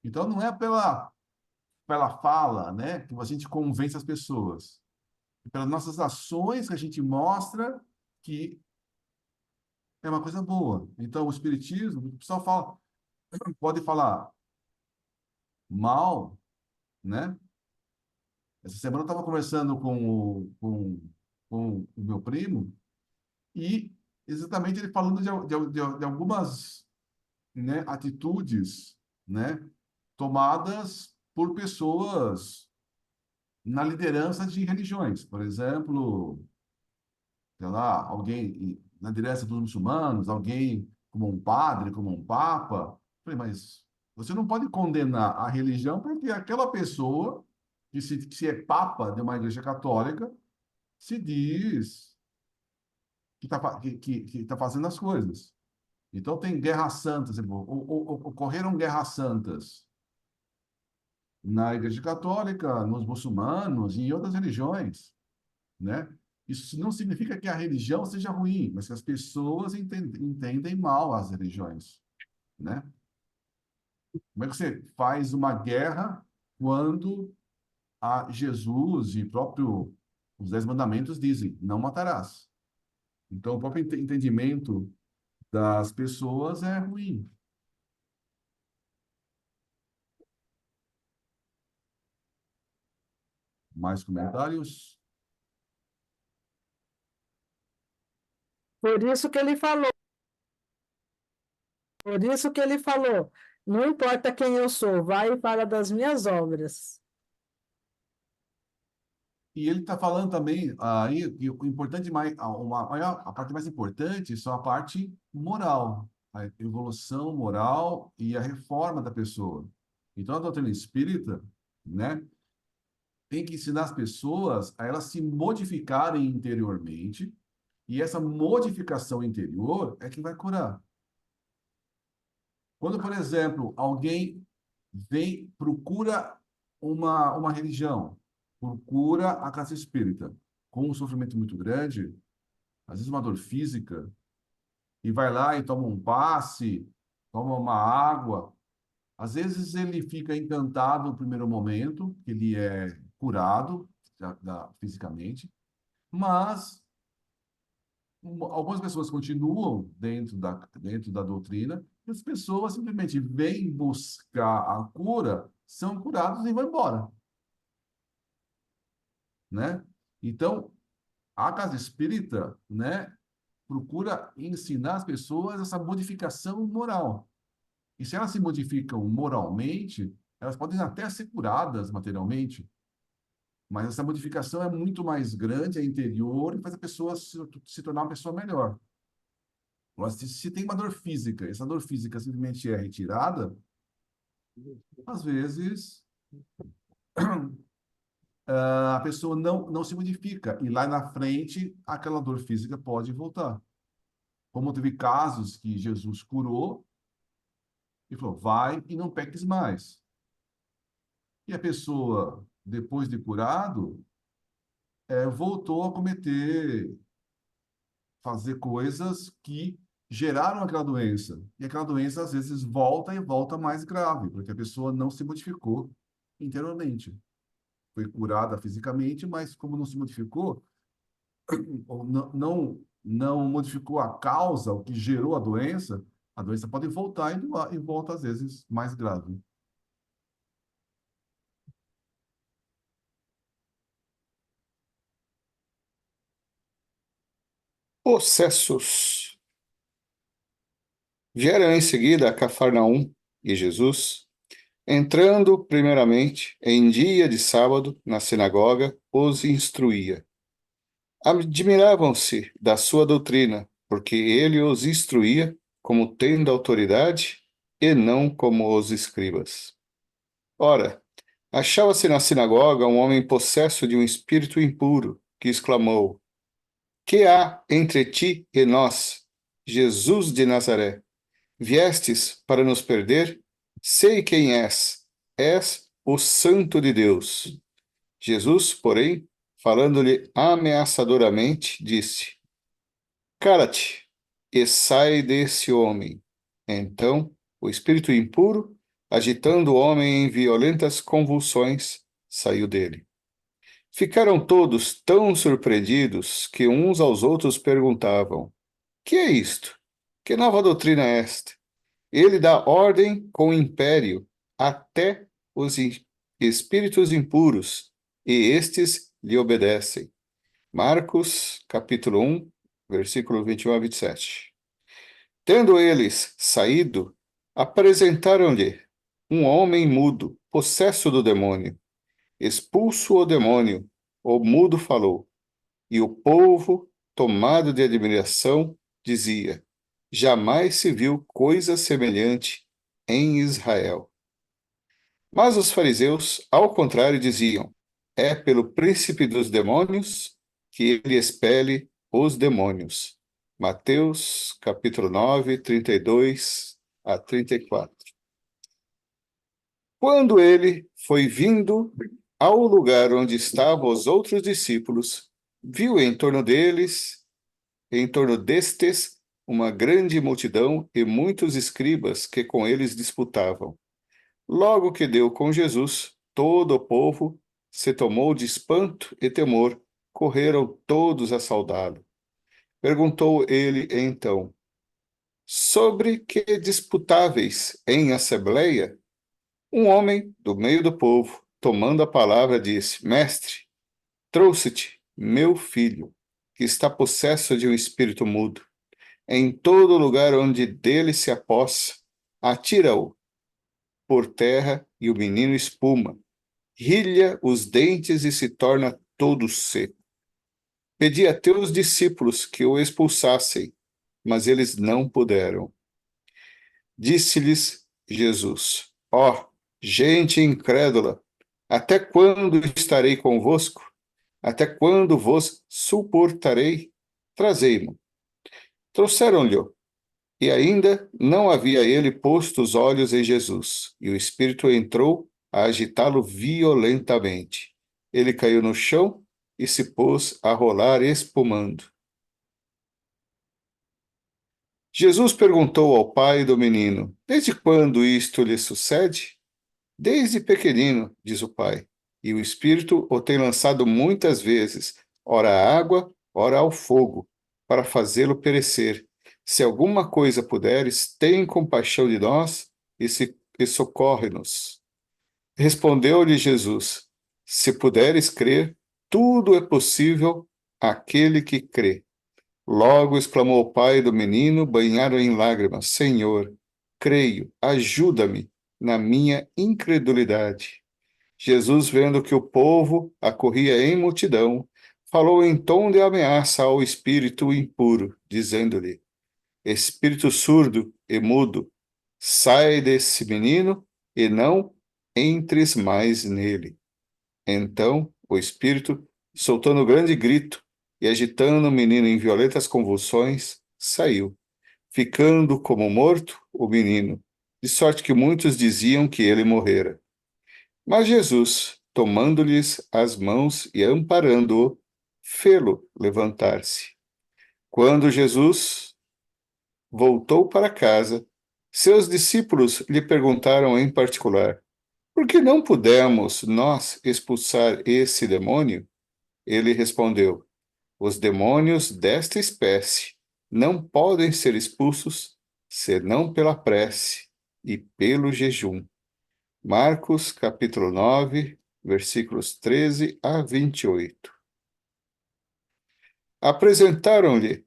Então, não é pela fala, né, que a gente convence as pessoas. É pelas nossas ações que a gente mostra que é uma coisa boa. Então, o espiritismo, o pessoal fala, pode falar mal, né? Essa semana eu estava conversando com o meu primo e exatamente ele falando de algumas, né, atitudes, né, tomadas por pessoas na liderança de religiões. Por exemplo, sei lá, alguém na liderança dos muçulmanos, alguém como um padre, como um papa. Falei, mas você não pode condenar a religião porque aquela pessoa que se é papa de uma igreja católica se diz que tá fazendo as coisas. Então tem guerras santas, ocorreram guerras santas na Igreja Católica, nos muçulmanos e em outras religiões, né? Isso não significa que a religião seja ruim, mas que as pessoas entendem mal as religiões, né? Como é que você faz uma guerra quando a Jesus e próprio os 10 mandamentos dizem, não matarás? Então, o próprio entendimento das pessoas é ruim. Mais comentários? Por isso que ele falou, por isso que ele falou, não importa quem eu sou, vai e fala das minhas obras. E ele está falando também aí que o importante mais, a parte mais importante são a parte moral, a evolução moral e a reforma da pessoa. Então, a doutrina espírita, né, tem que ensinar as pessoas a elas se modificarem interiormente, e essa modificação interior é que vai curar. Quando, por exemplo, alguém procura uma religião, procura a casa espírita, com um sofrimento muito grande, às vezes uma dor física, e vai lá e toma um passe, toma uma água. Às vezes ele fica encantado no primeiro momento, que ele é curado fisicamente, mas algumas pessoas continuam dentro da doutrina, e as pessoas simplesmente vêm buscar a cura, são curados e vão embora, né? Então, a casa espírita, né, procura ensinar as pessoas essa modificação moral. E se elas se modificam moralmente, elas podem até ser curadas materialmente, mas essa modificação é muito mais grande, é interior e faz a pessoa se tornar uma pessoa melhor. Agora, se tem uma dor física, essa dor física simplesmente é retirada, às vezes a pessoa não se modifica e lá na frente aquela dor física pode voltar. Como teve casos que Jesus curou e falou, vai e não peques mais. E a pessoa, depois de curado, voltou a fazer coisas que geraram aquela doença. E aquela doença, às vezes, volta e volta mais grave, porque a pessoa não se modificou interiormente. Foi curada fisicamente, mas como não se modificou, ou não não modificou a causa, o que gerou a doença pode voltar e volta às vezes mais grave. Possessos. Vieram em seguida a Cafarnaum, e Jesus, entrando primeiramente em dia de sábado na sinagoga, os instruía. Admiravam-se da sua doutrina, porque ele os instruía como tendo autoridade e não como os escribas. Ora, achava-se na sinagoga um homem possesso de um espírito impuro, que exclamou: Que há entre ti e nós, Jesus de Nazaré? Viestes para nos perder? Sei quem és. És o Santo de Deus. Jesus, porém, falando-lhe ameaçadoramente, disse: Cala-te e sai desse homem. Então, o espírito impuro, agitando o homem em violentas convulsões, saiu dele. Ficaram todos tão surpreendidos que uns aos outros perguntavam: Que é isto? Que nova doutrina é esta? Ele dá ordem com império até os espíritos impuros, e estes lhe obedecem. Marcos, capítulo 1, versículo 21 a 27. Tendo eles saído, apresentaram-lhe um homem mudo, possesso do demônio. Expulso o demônio, o mudo falou, e o povo, tomado de admiração, dizia: Jamais se viu coisa semelhante em Israel. Mas os fariseus, ao contrário, diziam: É pelo príncipe dos demônios que ele expele os demônios. Mateus, capítulo 9, 32 a 34. Quando ele foi vindo ao lugar onde estavam os outros discípulos, viu em torno destes, uma grande multidão e muitos escribas que com eles disputavam. Logo que deu com Jesus, todo o povo se tomou de espanto e temor, correram todos a saudá-lo. Perguntou ele então: Sobre que disputáveis em assembleia? Um homem do meio do povo, tomando a palavra, disse: Mestre, trouxe-te meu filho, que está possesso de um espírito mudo. Em todo lugar onde dele se apossa, atira-o por terra e o menino espuma, rilha os dentes e se torna todo seco. Pedi a teus discípulos que o expulsassem, mas eles não puderam. Disse-lhes Jesus: Ó, gente incrédula, até quando estarei convosco? Até quando vos suportarei? Trazei-mo. Trouxeram-lhe, e ainda não havia ele posto os olhos em Jesus, e o espírito entrou a agitá-lo violentamente. Ele caiu no chão e se pôs a rolar espumando. Jesus perguntou ao pai do menino: Desde quando isto lhe sucede? Desde pequenino, diz o pai, e o espírito o tem lançado muitas vezes, ora à água, ora ao fogo, para fazê-lo perecer. Se alguma coisa puderes, tem compaixão de nós e socorre-nos. Respondeu-lhe Jesus: Se puderes crer, tudo é possível àquele que crê. Logo exclamou o pai do menino, banhado em lágrimas: Senhor, creio, ajuda-me na minha incredulidade. Jesus, vendo que o povo acorria em multidão, falou em tom de ameaça ao espírito impuro, dizendo-lhe: Espírito surdo e mudo, sai desse menino e não entres mais nele. Então o espírito, soltando grande grito e agitando o menino em violentas convulsões, saiu, ficando como morto o menino, de sorte que muitos diziam que ele morrera. Mas Jesus, tomando-lhes as mãos e amparando-o, fê-lo levantar-se. Quando Jesus voltou para casa, seus discípulos lhe perguntaram em particular: Por que não pudemos nós expulsar esse demônio? Ele respondeu: os demônios desta espécie não podem ser expulsos senão pela prece e pelo jejum. Marcos, capítulo 9, versículos 13 a 28. Apresentaram-lhe,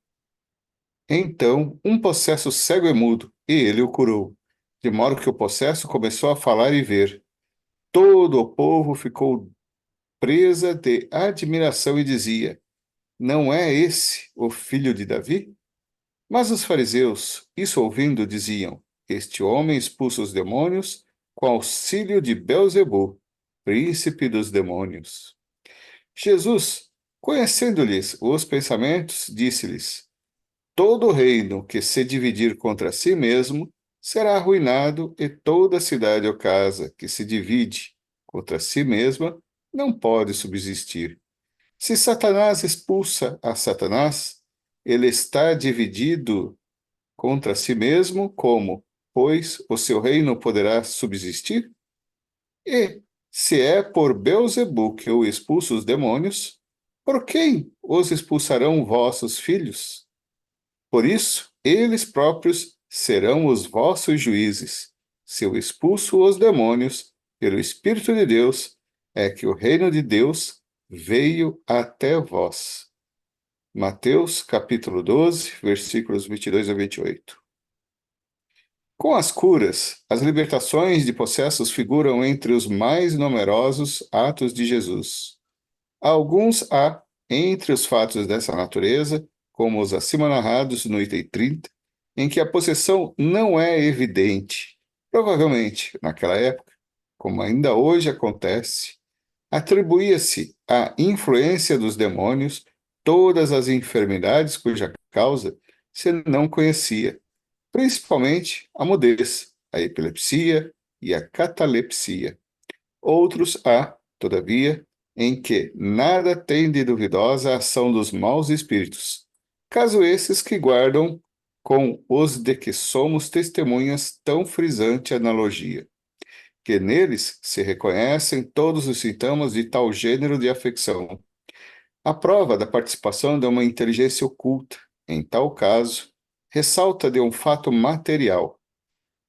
então, um possesso cego e mudo, e ele o curou, de modo que o possesso começou a falar e ver. Todo o povo ficou presa de admiração e dizia: Não é esse o filho de Davi? Mas os fariseus, isso ouvindo, diziam: Este homem expulsa os demônios com auxílio de Belzebu, príncipe dos demônios. Jesus, conhecendo-lhes os pensamentos, disse-lhes: Todo reino que se dividir contra si mesmo será arruinado, e toda cidade ou casa que se divide contra si mesma não pode subsistir. Se Satanás expulsa a Satanás, ele está dividido contra si mesmo, como, pois, o seu reino poderá subsistir? E, se é por Beelzebu que eu expulso os demônios, por quem os expulsarão vossos filhos? Por isso, eles próprios serão os vossos juízes. Se eu expulso os demônios pelo Espírito de Deus, é que o reino de Deus veio até vós. Mateus, capítulo 12, versículos 22 a 28. Com as curas, as libertações de possessos figuram entre os mais numerosos atos de Jesus. Alguns há entre os fatos dessa natureza, como os acima narrados no item 30, em que a possessão não é evidente. Provavelmente, naquela época, como ainda hoje acontece, atribuía-se à influência dos demônios todas as enfermidades cuja causa se não conhecia, principalmente a mudez, a epilepsia e a catalepsia. Outros há, todavia, em que nada tem de duvidosa a ação dos maus espíritos, caso esses que guardam com os de que somos testemunhas tão frisante analogia, que neles se reconhecem todos os sintomas de tal gênero de afecção. A prova da participação de uma inteligência oculta, em tal caso, ressalta de um fato material.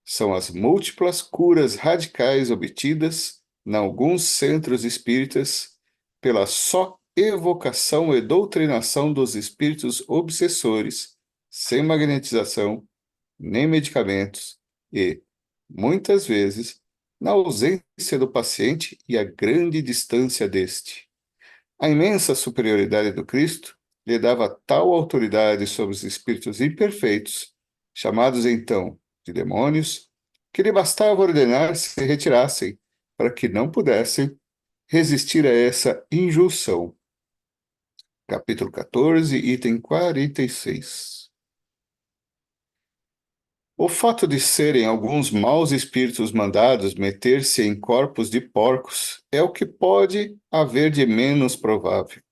São as múltiplas curas radicais obtidas em alguns centros espíritas pela só evocação e doutrinação dos espíritos obsessores, sem magnetização, nem medicamentos, e, muitas vezes, na ausência do paciente e a grande distância deste. A imensa superioridade do Cristo lhe dava tal autoridade sobre os espíritos imperfeitos, chamados então de demônios, que lhe bastava ordenar se retirassem, para que não pudessem resistir a essa injunção. Capítulo 14, item 46. O fato de serem alguns maus espíritos mandados meter-se em corpos de porcos é o que pode haver de menos provável.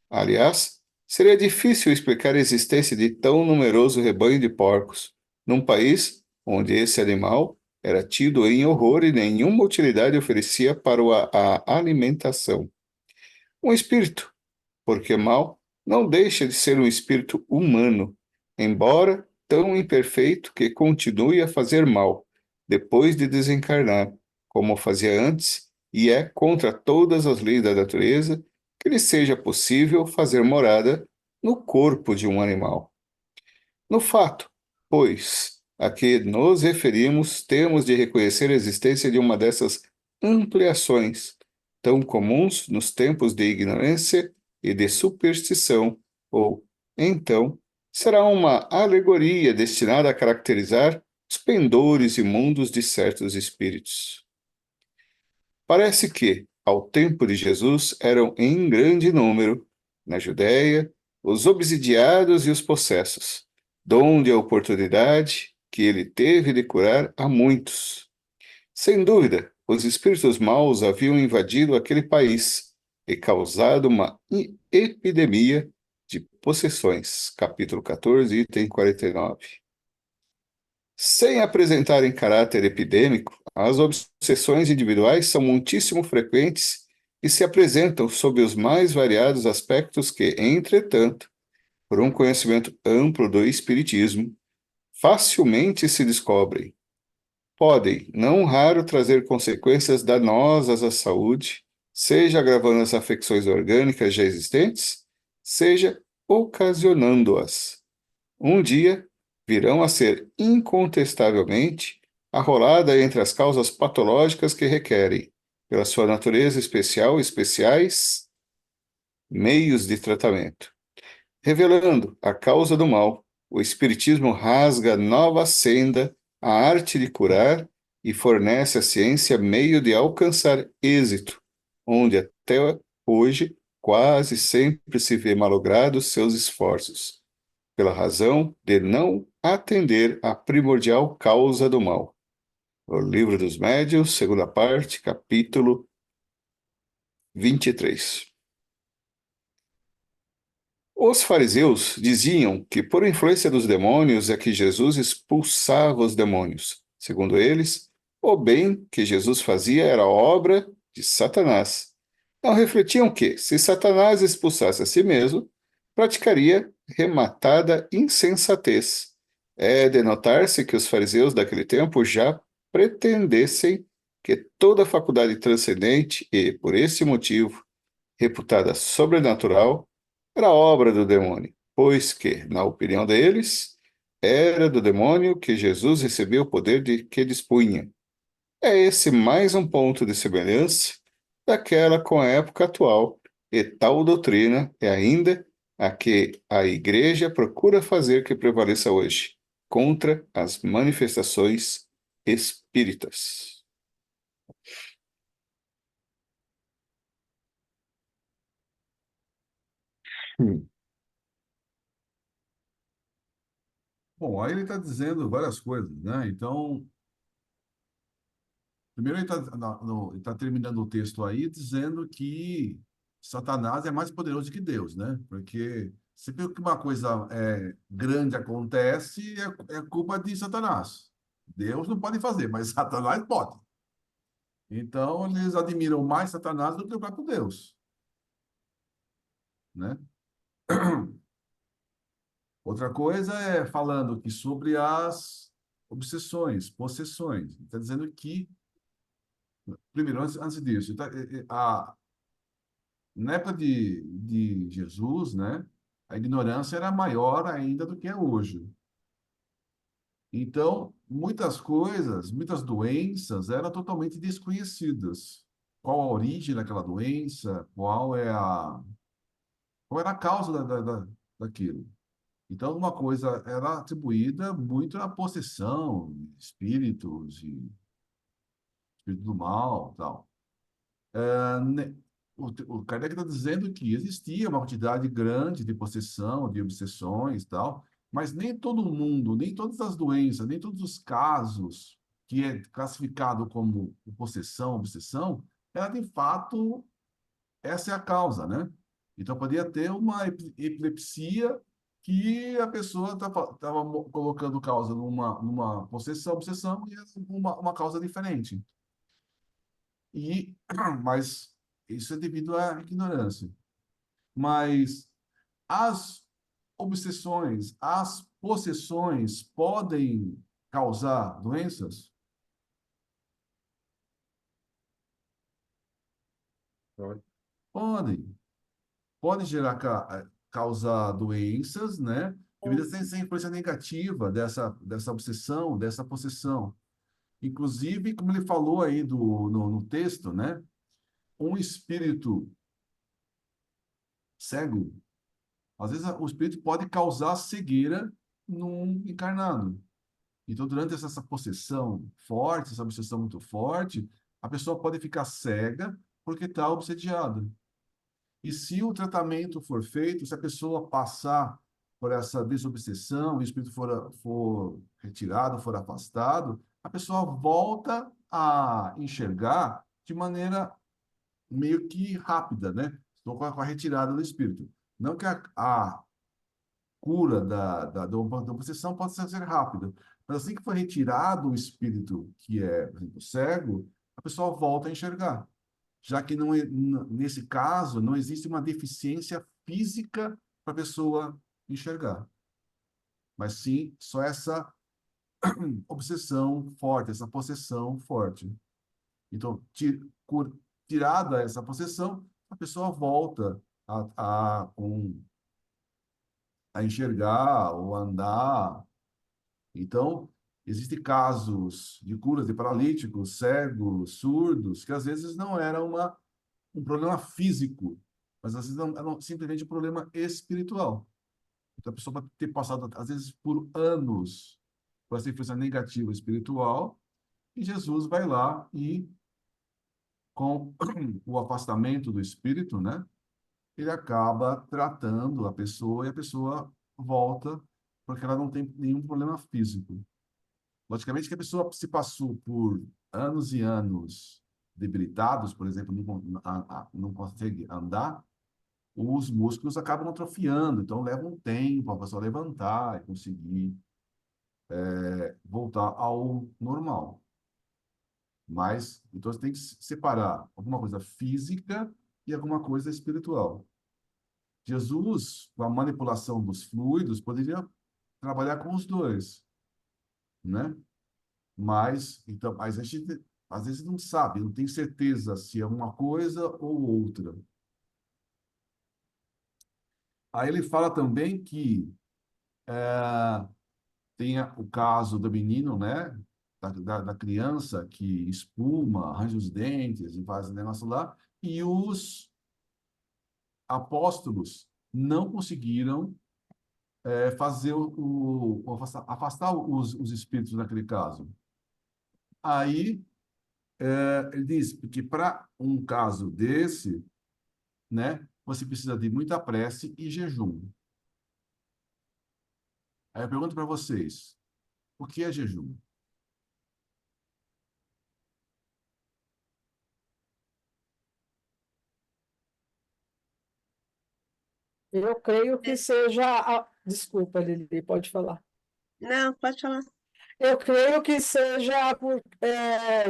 Aliás, seria difícil explicar a existência de tão numeroso rebanho de porcos, num país onde esse animal era tido em horror e nenhuma utilidade oferecia para a alimentação. Um espírito, porque mal, não deixa de ser um espírito humano, embora tão imperfeito que continue a fazer mal, depois de desencarnar, como fazia antes, e é contra todas as leis da natureza que lhe seja possível fazer morada no corpo de um animal. No fato, pois, a que nos referimos, temos de reconhecer a existência de uma dessas ampliações, tão comuns nos tempos de ignorância e de superstição, ou, então, será uma alegoria destinada a caracterizar os pendores imundos de certos espíritos. Parece que, ao tempo de Jesus, eram em grande número, na Judéia, os obsidiados e os possessos, donde a oportunidade que ele teve de curar a muitos. Sem dúvida, os espíritos maus haviam invadido aquele país e causado uma epidemia de possessões. Capítulo 14, item 49. Sem apresentarem caráter epidêmico, as obsessões individuais são muitíssimo frequentes e se apresentam sob os mais variados aspectos que, entretanto, por um conhecimento amplo do Espiritismo, facilmente se descobrem. Podem, não raro, trazer consequências danosas à saúde, seja agravando as afecções orgânicas já existentes, seja ocasionando-as. Um dia virão a ser incontestavelmente arrolada entre as causas patológicas que requerem, pela sua natureza especial, especiais meios de tratamento. Revelando a causa do mal, o Espiritismo rasga nova senda à arte de curar e fornece à ciência meio de alcançar êxito, onde até hoje quase sempre se vê malogrados seus esforços, pela razão de não atender à primordial causa do mal. O Livro dos Médiuns, segunda parte, capítulo 23. Os fariseus diziam que por influência dos demônios é que Jesus expulsava os demônios. Segundo eles, o bem que Jesus fazia era obra de Satanás. Não refletiam que, se Satanás expulsasse a si mesmo, praticaria rematada insensatez. É de notar-se que os fariseus daquele tempo já pretendessem que toda faculdade transcendente e, por esse motivo, reputada sobrenatural, era obra do demônio, pois que, na opinião deles, era do demônio que Jesus recebeu o poder de que dispunha. É esse mais um ponto de semelhança daquela com a época atual, e tal doutrina é ainda a que a Igreja procura fazer que prevaleça hoje, contra as manifestações espíritas. Hum. Bom, aí ele está dizendo várias coisas, né? Então, primeiro ele tá terminando o texto aí dizendo que Satanás é mais poderoso que Deus, né? Porque sempre que uma coisa grande acontece, é culpa de Satanás. Deus não pode fazer, mas Satanás pode. Então, eles admiram mais Satanás do que o próprio Deus, né? Outra coisa é falando que sobre as obsessões, possessões. Está dizendo que, primeiro, antes disso, na época de Jesus, né, a ignorância era maior ainda do que é hoje. Então, muitas coisas, muitas doenças eram totalmente desconhecidas. Qual a origem daquela doença, qual era a causa daquilo. Então, uma coisa era atribuída muito à possessão, espíritos e espírito do mal, tal. O Kardec está dizendo que existia uma quantidade grande de possessão, de obsessões, tal, mas nem todo mundo, nem todas as doenças, nem todos os casos que é classificado como possessão, obsessão, ela de fato essa é a causa, né? Então poderia ter uma epilepsia que a pessoa estava colocando causa numa possessão, obsessão e era uma causa diferente. Mas isso é devido à ignorância. Mas as obsessões, as possessões podem causar doenças? Podem. Podem causar doenças, né? Devido a essa influência negativa dessa obsessão, dessa possessão. Inclusive, como ele falou aí no texto, né? Um espírito cego, às vezes o espírito pode causar cegueira num encarnado. Então, durante essa possessão forte, essa obsessão muito forte, a pessoa pode ficar cega porque está obsediada. E se o tratamento for feito, se a pessoa passar por essa desobsessão, o espírito for retirado, for afastado, a pessoa volta a enxergar de maneira meio que rápida, né? Estou com a retirada do espírito. Não que a cura da obsessão possa ser rápida, mas assim que for retirado o espírito que é, por exemplo, cego, a pessoa volta a enxergar. já que não, nesse caso não existe uma deficiência física para a pessoa enxergar, mas sim só essa obsessão forte, essa possessão forte. Então, tirada essa possessão, a pessoa volta a enxergar ou andar. Então, existem casos de curas de paralíticos, cegos, surdos, que às vezes não era um problema físico, mas às vezes era simplesmente um problema espiritual. Então, a pessoa pode ter passado, às vezes, por anos com essa influência negativa espiritual, e Jesus vai lá e, com o afastamento do espírito, né, ele acaba tratando a pessoa e a pessoa volta porque ela não tem nenhum problema físico. Logicamente que a pessoa se passou por anos e anos debilitados, por exemplo, não consegue andar, os músculos acabam atrofiando, então leva um tempo a pessoa levantar e conseguir voltar ao normal. Mas, então você tem que separar alguma coisa física e alguma coisa espiritual. Jesus, com a manipulação dos fluidos, poderia trabalhar com os dois, né? Mas, então, mas a gente às vezes não sabe, não tem certeza se é uma coisa ou outra. Aí ele fala também que tem o caso do menino, né? Da criança que espuma, arranja os dentes e faz o negócio lá, e os apóstolos não conseguiram fazer afastar os espíritos naquele caso. Aí ele diz que para um caso desse, né, você precisa de muita prece e jejum. Aí eu pergunto para vocês, o que é jejum? Eu creio que seja. Desculpa, Lili, pode falar. Não, pode falar. Eu creio que seja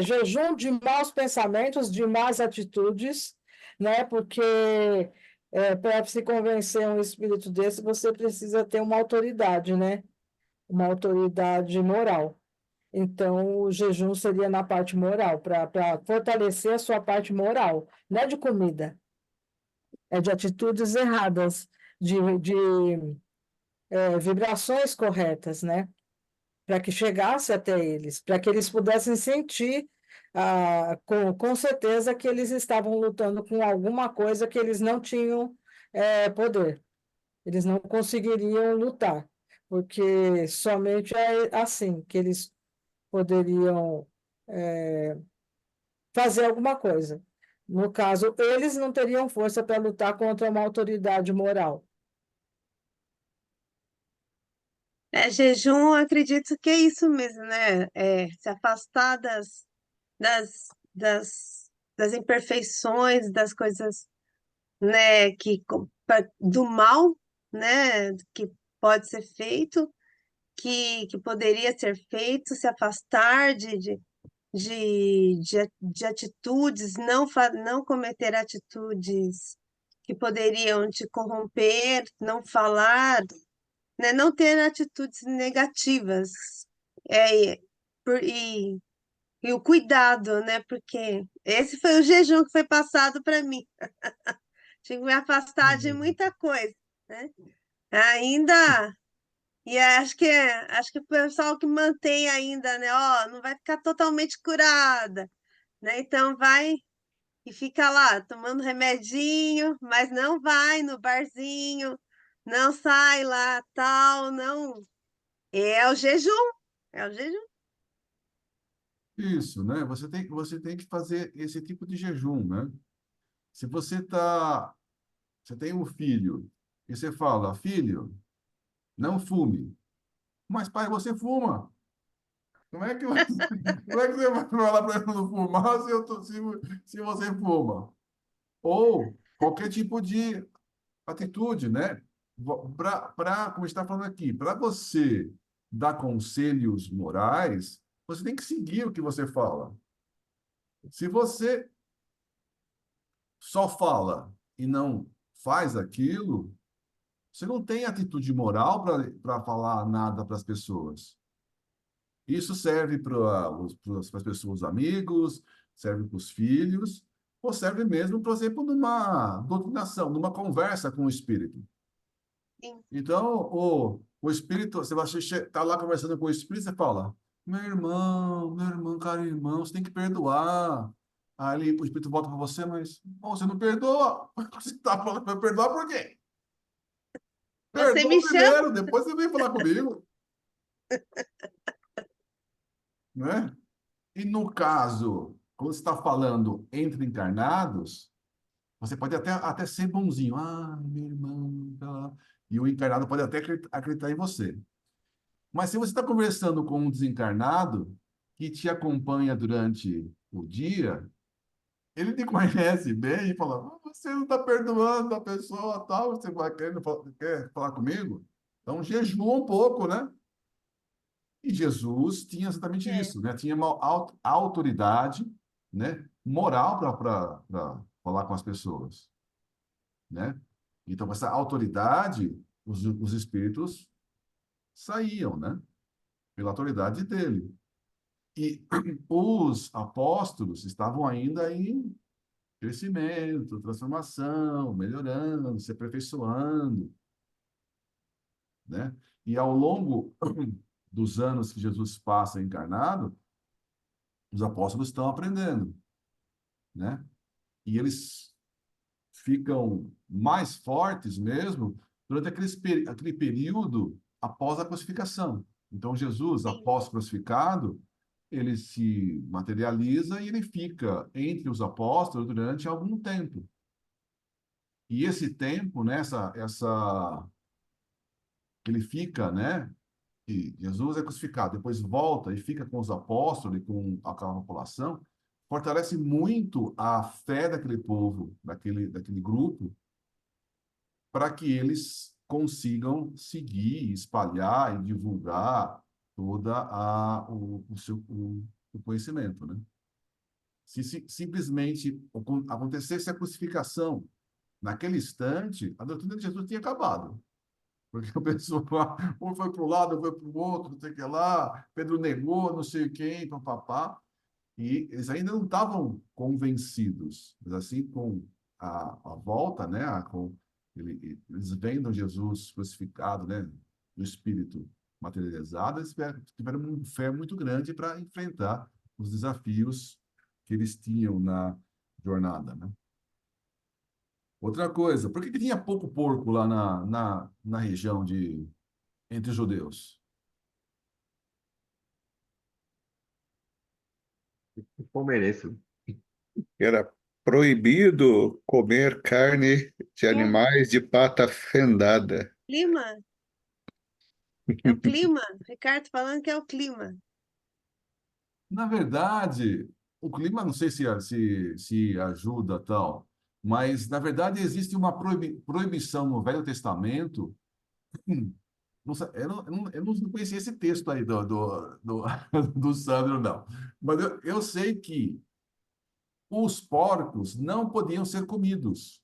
jejum de maus pensamentos, de más atitudes, né? Porque para se convencer um espírito desse, você precisa ter uma autoridade, né? Uma autoridade moral. Então, o jejum seria na parte moral, para fortalecer a sua parte moral, não é de comida, é de atitudes erradas, de vibrações corretas, né? Para que chegasse até eles, para que eles pudessem sentir com certeza que eles estavam lutando com alguma coisa que eles não tinham poder, eles não conseguiriam lutar, porque somente é assim que eles poderiam fazer alguma coisa. No caso, eles não teriam força para lutar contra uma autoridade moral. Jejum, acredito que é isso mesmo, né? Se afastar das imperfeições, das coisas, né, do mal, né, que pode ser feito, que poderia ser feito, se afastar de atitudes, não cometer atitudes que poderiam te corromper, não falar, né? Não ter atitudes negativas. É, e, por- e, e o cuidado, né? Porque esse foi o jejum que foi passado para mim. Tinha que me afastar de muita coisa, né? Ainda. E acho que o pessoal que mantém ainda, né? Ó, não vai ficar totalmente curada, né? Então vai e fica lá tomando remedinho, mas não vai no barzinho, não sai lá, tal, não. É o jejum, é o jejum. Isso, né? Você tem que fazer esse tipo de jejum, né? Se você tem um filho e você fala, filho, não fume. Mas, pai, você fuma. Como é que você vai falar para ele não fumar se você fuma? Ou qualquer tipo de atitude, né? Como está falando aqui, para você dar conselhos morais, você tem que seguir o que você fala. Se você só fala e não faz aquilo, você não tem atitude moral para falar nada para as pessoas. Isso serve para as pessoas, amigos, serve para os filhos, ou serve mesmo, por exemplo, numa doutrinação, numa conversa com o Espírito. Sim. Então, o Espírito, você vai estar lá conversando com o Espírito, você fala, meu irmão, caro irmão, você tem que perdoar. Aí o Espírito volta para você, mas bom, você não perdoa. Você está falando para perdoar por quê? Você Perdoa me chama? primeiro, depois você vem falar comigo, né? E no caso, quando você está falando entre encarnados, você pode até ser bonzinho. Ah, meu irmão, tá. E o encarnado pode até acreditar em você. Mas se você está conversando com um desencarnado que te acompanha durante o dia, ele te conhece bem e fala: "Ah, você não está perdoando a pessoa, tal, você vai quer falar comigo? Então jejua um pouco, né?" E Jesus tinha exatamente É, isso, né? Tinha uma autoridade, né? Moral para falar com as pessoas, né? Então, com essa autoridade, os espíritos saíam, né? Pela autoridade dele. E os apóstolos estavam ainda em crescimento, transformação, melhorando, se aperfeiçoando, né? E ao longo dos anos que Jesus passa encarnado, os apóstolos estão aprendendo, né? E eles ficam mais fortes mesmo durante aquele período após a crucificação. Então, Jesus, sim, após crucificado, ele se materializa e ele fica entre os apóstolos durante algum tempo. E esse tempo, né, ele fica, né? E Jesus é crucificado, depois volta e fica com os apóstolos e com aquela população, fortalece muito a fé daquele povo, daquele grupo, para que eles consigam seguir, espalhar e divulgar toda o conhecimento, né? Se simplesmente acontecesse a crucificação naquele instante, a doutrina de Jesus tinha acabado. Porque a pessoa, um foi para o lado, um foi para o outro, não sei o que lá, Pedro negou, não sei quem, papapá. E eles ainda não estavam convencidos. Mas assim, com a volta, né, eles vendo Jesus crucificado, né, no Espírito materializado, eles tiveram uma fé muito grande para enfrentar os desafios que eles tinham na jornada, né? Outra coisa, por que tinha pouco porco lá na região entre os judeus? Palmeirense. Era proibido comer carne de é. animais de pata fendada. Clima, é o clima. Ricardo falando que é o clima. Na verdade, o clima, não sei se ajuda tal, mas na verdade existe uma proibição no Velho Testamento. Não sei, eu não conhecia esse texto aí do Sandro, não. Mas eu sei que os porcos não podiam ser comidos,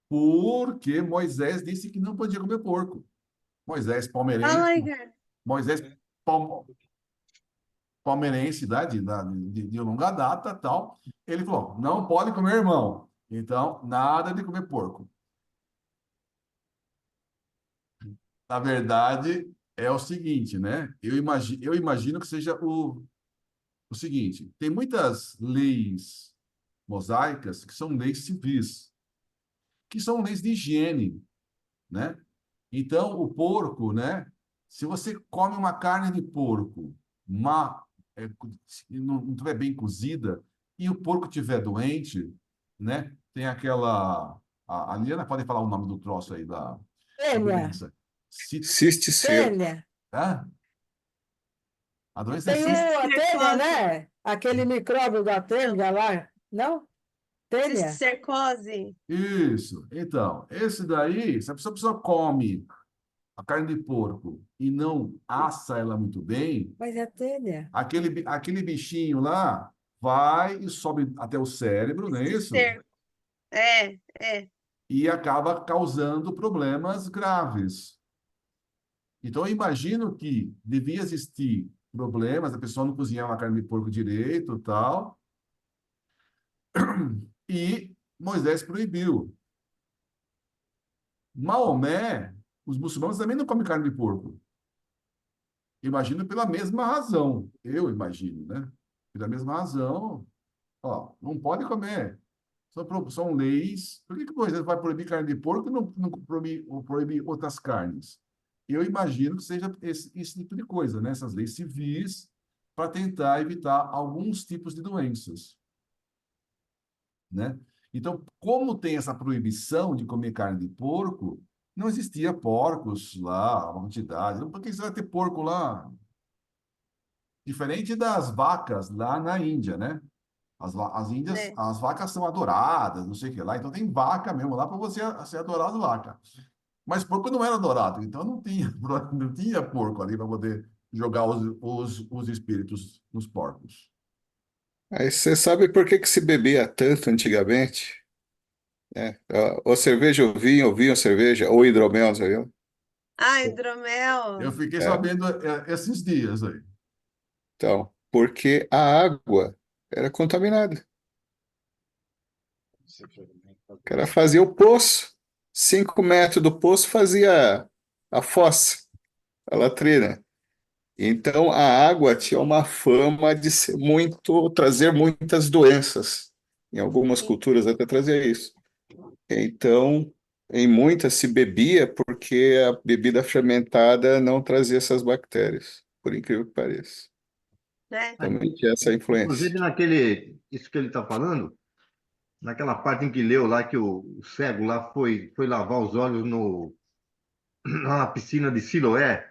porque Moisés disse que não podia comer porco. Moisés palmeirense, Fala, Ricardo. Moisés palmeirense, né, de longa data, tal, ele falou, não pode comer irmão. Então, nada de comer porco. Na verdade, é o seguinte, né? Eu imagino que seja o seguinte, tem muitas leis mosaicas que são leis civis, que são leis de higiene, né? Então, o porco, né? Se você come uma carne de porco, se não estiver bem cozida, e o porco estiver doente, né? Tem a Liana pode falar o nome do troço aí, da Tênia, doença. Se, Cisticerco. tênia. hã? A doença é Tem a tênia, Cisticercose. né? Aquele micróbio da Não, tênia lá, não? Tênia? cisticercose. isso. Então, esse daí, se a pessoa come a carne de porco e não assa ela muito bem, Mas é tênia. aquele bichinho lá vai e sobe até o cérebro, não é isso? Cisticerco. É. e acaba causando problemas graves. Então, eu imagino que devia existir problemas, a pessoa não cozinhava a carne de porco direito, tal, e Moisés proibiu. Maomé, os muçulmanos também não comem carne de porco. Imagino pela mesma razão. Eu imagino, né? Pela mesma razão, ó, não pode comer. São leis. Por que que Moisés vai proibir carne de porco e não proibir outras carnes? Eu imagino que seja esse tipo de coisa, né? Essas leis civis para tentar evitar alguns tipos de doenças, né? Então, como tem essa proibição de comer carne de porco, não existia porcos lá, uma quantidade. Por que você vai ter porco lá? Diferente das vacas lá na Índia, né? As índias, É. as vacas são adoradas, não sei o que lá. Então tem vaca mesmo lá para você adorar as vacas. Mas porco não era adorado, então não tinha, não tinha porco ali para poder jogar os espíritos nos porcos. Aí você sabe por que que se bebia tanto antigamente? Né? Ou cerveja ou vinho cerveja, ou hidromel, já viu? Ah, Eu hidromel. fiquei É, sabendo esses dias aí. então, porque a água era contaminada. O cara fazia o poço, 5 metros do poço fazia a fossa, a latrina. Então a água tinha uma fama de ser muito, trazer muitas doenças. Em algumas Sim, culturas até trazia isso. Então, em muitas se bebia porque a bebida fermentada não trazia essas bactérias, por incrível que pareça. né? Ah, Também tinha essa influência. inclusive, isso que ele está falando, naquela parte em que leu lá que o cego lá foi lavar os olhos no, na piscina de Siloé,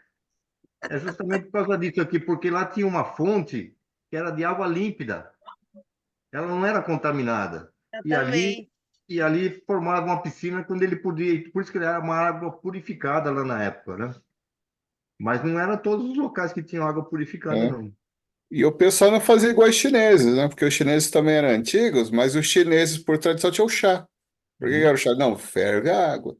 é justamente por causa disso aqui, porque lá tinha uma fonte que era de água límpida, ela não era contaminada. Eu E ali, também. e ali formava uma piscina quando ele podia, por isso que ele era uma água purificada lá na época, né? Mas não era todos os locais que tinham água purificada, Né? não. E o pessoal não fazia igual os chineses, né? Porque os chineses também eram antigos, mas os chineses, por tradição, tinham o chá. Por que era o chá? Não, ferve a água.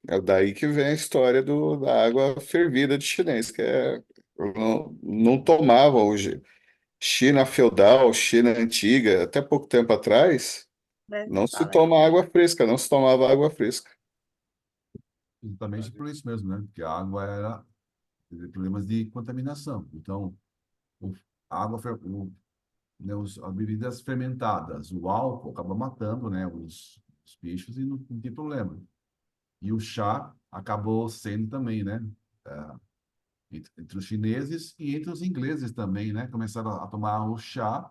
É daí que vem a história da água fervida de chinês, que é, não tomavam hoje. China feudal, China antiga, até pouco tempo atrás, Né? não se Fala aí. toma água fresca, não se tomava água fresca. Justamente por isso mesmo, né? Porque a água era teve problemas de contaminação. Então, o, a água, né, as bebidas fermentadas, o álcool acaba matando, né, os bichos e não tem problema. E o chá acabou sendo também, né, entre os chineses e entre os ingleses também, né, começaram a tomar o chá,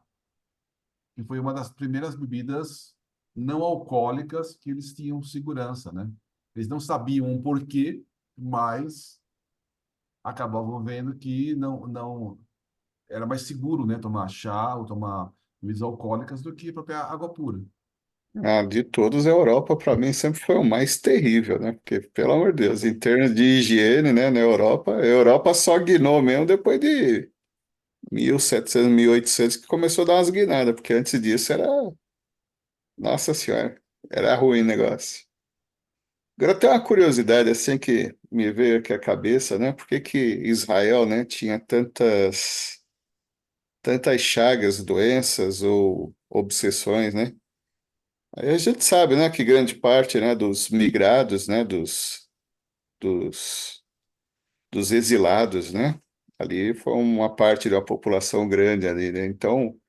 que foi uma das primeiras bebidas não alcoólicas que eles tinham segurança, né? Eles não sabiam o porquê, mas acabavam vendo que não era mais seguro, né, tomar chá ou tomar bebidas alcoólicas do que a própria água pura. Ah, de todos, a Europa, para mim, sempre foi o mais terrível, né? Porque, pelo amor de Deus, em termos de higiene, né, na Europa, a Europa só guinou mesmo depois de 1700, 1800 que começou a dar umas guinadas, porque antes disso era, nossa senhora, era ruim o negócio. Agora tem uma curiosidade assim que me veio aqui à cabeça, né? Por que que Israel, né, tinha tantas chagas, doenças ou obsessões, né? Aí a gente sabe, né, que grande parte, né, dos migrados, né, dos, dos exilados, né? Ali foi uma parte da população grande ali, né? Então,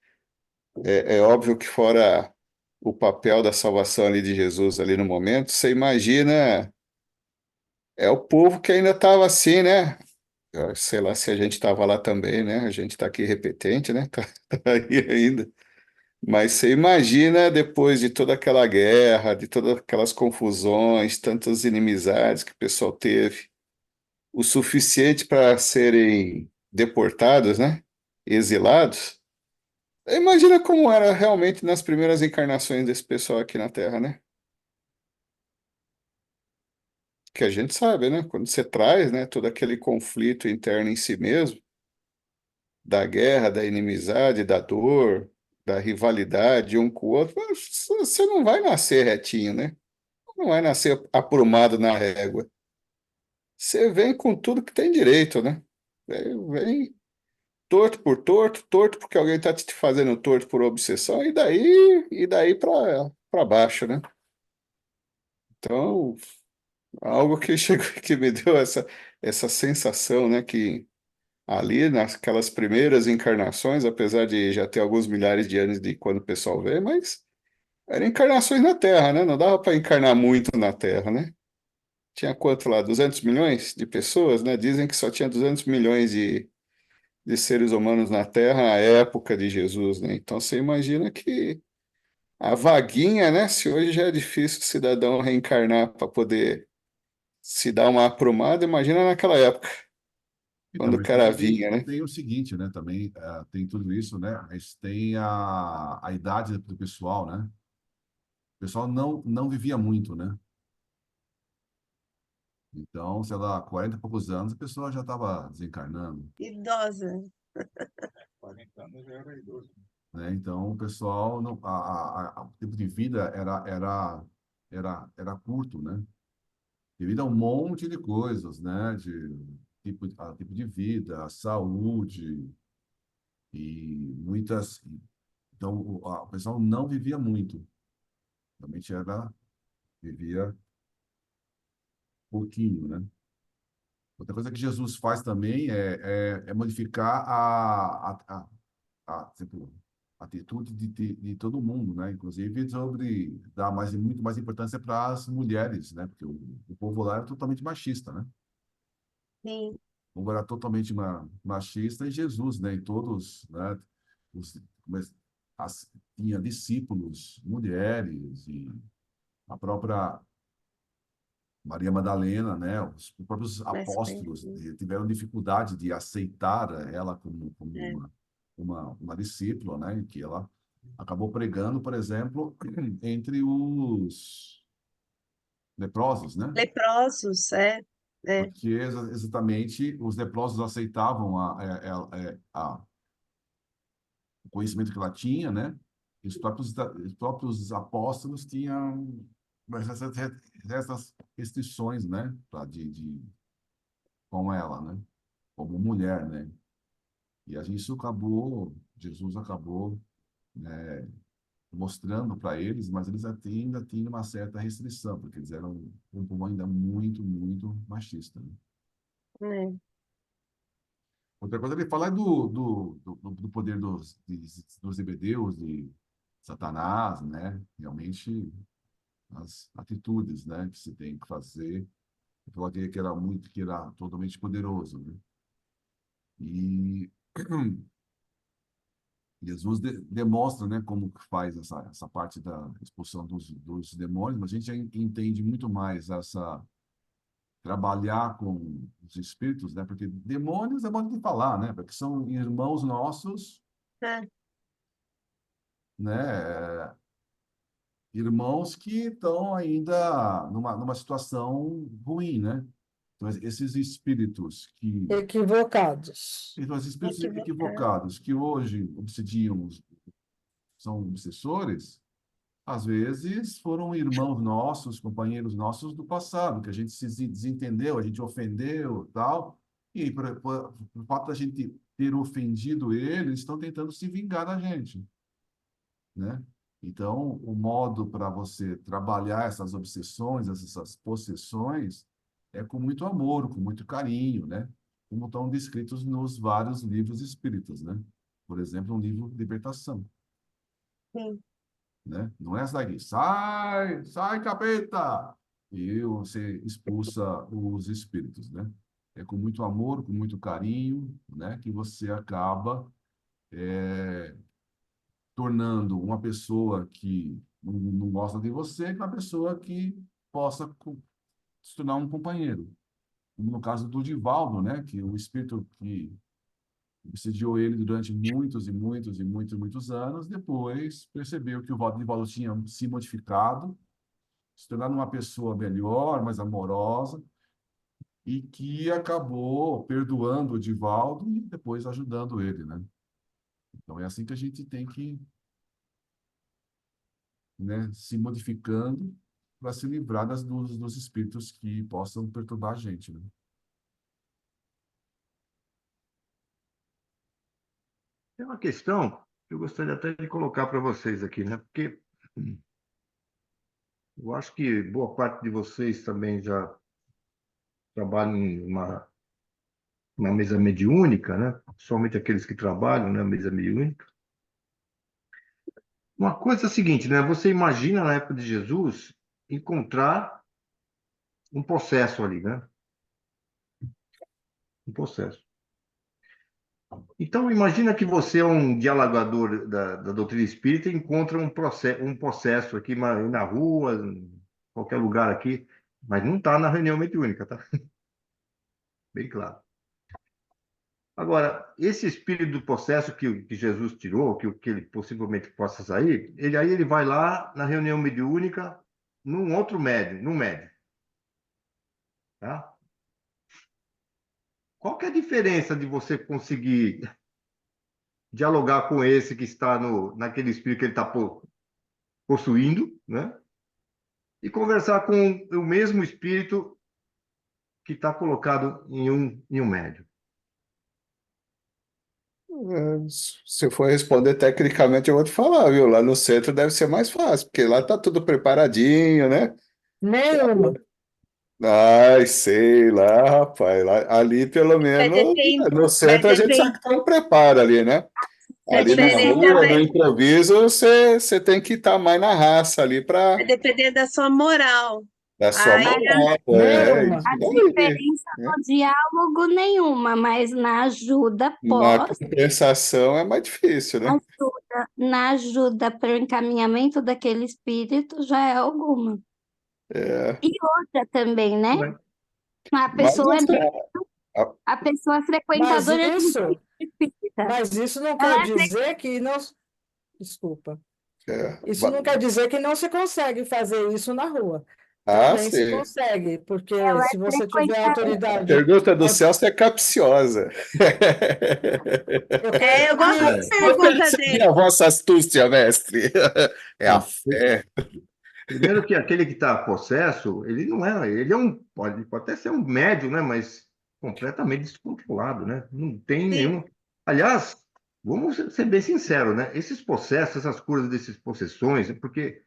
é óbvio que fora o papel da salvação ali de Jesus ali no momento, você imagina, é o povo que ainda estava assim, né? Sei lá se a gente estava lá também, né? A gente está aqui repetente, né? Tá aí ainda. Mas você imagina depois de toda aquela guerra, de todas aquelas confusões, tantas inimizades que o pessoal teve, o suficiente para serem deportados, né? Exilados. Imagina como era realmente nas primeiras encarnações desse pessoal aqui na Terra, né? Que a gente sabe, né? Quando você traz, né, todo aquele conflito interno em si mesmo, da guerra, da inimizade, da dor. da rivalidade um com o outro, mas você não vai nascer retinho, né? Não vai nascer aprumado na régua. Você vem com tudo que tem direito, né? Vem torto porque alguém está te fazendo torto por obsessão, e daí para baixo, né? Então, algo que chegou, que me deu essa sensação, né? Que ali, naquelas primeiras encarnações, apesar de já ter alguns milhares de anos de quando o pessoal vê, mas eram encarnações na Terra, né? Não dava para encarnar muito na Terra, né? Tinha quanto lá? 200 milhões de pessoas, né? Dizem que só tinha 200 milhões de seres humanos na Terra na época de Jesus, né? Então você imagina que a vaguinha, né? Se hoje já é difícil o cidadão reencarnar para poder se dar uma aprumada, imagina naquela época, Então, quando o mas cara também vinha, né? tem o seguinte, né? Também tem tudo isso, né? Mas tem a idade do pessoal, né? O pessoal não vivia muito, né? Então, sei lá, 40 e poucos anos, a pessoa já estava desencarnando, Idosa. 40 anos já era idoso. né? Então, o pessoal, não, o tempo de vida era curto, né? Devido a um monte de coisas, né? De tipo de vida, saúde e muitas. Então, o pessoal não vivia muito. Realmente vivia pouquinho, né? Outra coisa que Jesus faz também é modificar tipo, a atitude de todo mundo, né? Inclusive sobre dar muito mais importância para as mulheres, né? Porque o povo lá era totalmente machista, né? Sim, O povo era totalmente machista e Jesus, né? E todos, né? Os, mas, tinha discípulos, mulheres e a própria Maria Madalena, né? Os próprios mas apóstolos tiveram dificuldade de aceitar ela como é. uma discípula, né? Que ela acabou pregando, por exemplo, entre os leprosos, né? Leprosos, é, Porque exatamente os leprosos aceitavam o conhecimento que ela tinha, né? E os próprios apóstolos tinham essas restrições, né? Com ela, né? Como mulher, né? E Jesus acabou, né, mostrando para eles, mas eles ainda tinham uma certa restrição, porque eles eram um povo ainda muito, muito machista, né? é. Outra coisa que ele fala é do poder dos zebedeus, de Satanás, né? Realmente, as atitudes, né, que se tem que fazer. Ele falou que era totalmente poderoso, né? E Jesus demonstra, né, como que faz essa parte da expulsão dos demônios, mas a gente já entende muito mais trabalhar com os espíritos, né? Porque demônios é modo de falar, né? Porque são irmãos nossos, É. né? Irmãos que estão ainda numa situação ruim, né? Então, Equivocados. esses espíritos Equivocado. equivocados que hoje obsidiam, são obsessores, às vezes foram irmãos nossos, companheiros nossos do passado, que a gente se desentendeu, a gente ofendeu, tal, e por fato da gente ter ofendido eles, estão tentando se vingar da gente, né? Então, o modo para você trabalhar essas obsessões, essas possessões, é com muito amor, com muito carinho, né? Como estão descritos nos vários livros espíritas, né? Por exemplo, um livro Libertação, Sim, né? Não é essa daqui, sai, sai, capeta! E você expulsa os espíritos, né? É com muito amor, com muito carinho, né? Que você acaba tornando uma pessoa que não gosta de você uma pessoa que possa se tornar um companheiro. Como no caso do Divaldo, né? Que o espírito que obsediou ele durante muitos e muitos e muitos e muitos anos, depois percebeu que o Divaldo tinha se modificado, se tornando uma pessoa melhor, mais amorosa, e que acabou perdoando o Divaldo e depois ajudando ele, né? Então é assim que a gente tem que né, se modificando para se livrar dos espíritos que possam perturbar a gente, né? Tem uma questão que eu gostaria até de colocar para vocês aqui, né? Porque eu acho que boa parte de vocês também já trabalham em uma mesa mediúnica, né? Somente aqueles que trabalham na mesa mediúnica. Uma coisa é a seguinte, né? Você imagina na época de Jesus encontrar um possesso ali, né? Um possesso. Então, imagina que você é um dialogador da doutrina espírita e encontra um possesso aqui na rua, em qualquer lugar aqui, mas não está na reunião mediúnica, tá? Bem claro. Agora, esse espírito do possesso que Jesus tirou, que ele possivelmente possa sair, ele vai lá na reunião mediúnica, num outro médium, num médium, tá? Qual que é a diferença de você conseguir dialogar com esse que está naquele espírito que ele está possuindo, né? E conversar com o mesmo espírito que está colocado em um médium. Se for responder tecnicamente, eu vou te falar, viu? Lá no centro deve ser mais fácil, porque lá tá tudo preparadinho, né? Nenhuma. Ai, sei lá, rapaz. Ali, pelo Vai menos, depender, no vai centro a gente sabe depender, que tem um preparo ali, né? vai Ali na depender rua, no também, improviso, você tem que estar mais na raça ali vai para depender da sua moral. dar sua Aí, Mas moral. É Nenhuma. isso a aí, diferença né? no diálogo nenhuma, mas na ajuda Na pós, compensação é mais difícil, né? na ajuda para o encaminhamento daquele espírito já é alguma. É. E outra também, né? Né? A Mas pessoa é assim, a pessoa é Mas frequentadora de um isso, centro espírita. mas isso não Ela quer é dizer que não. Desculpa. é, Isso não quer dizer que não se consegue fazer isso na rua. Também se sim. consegue, porque se você tiver A autoridade. pergunta do Celso é capciosa. Eu é, eu creio gosto da É. que. Eu pergunta percebi dele. a vossa astúcia, mestre. É a Sim. fé. Primeiro que aquele que está possesso, ele é pode até ser um médium, né? Mas completamente descontrolado, né? Não tem Sim, nenhum. Aliás, vamos ser bem sinceros, né? Esses possessos, essas coisas dessas possessões, é porque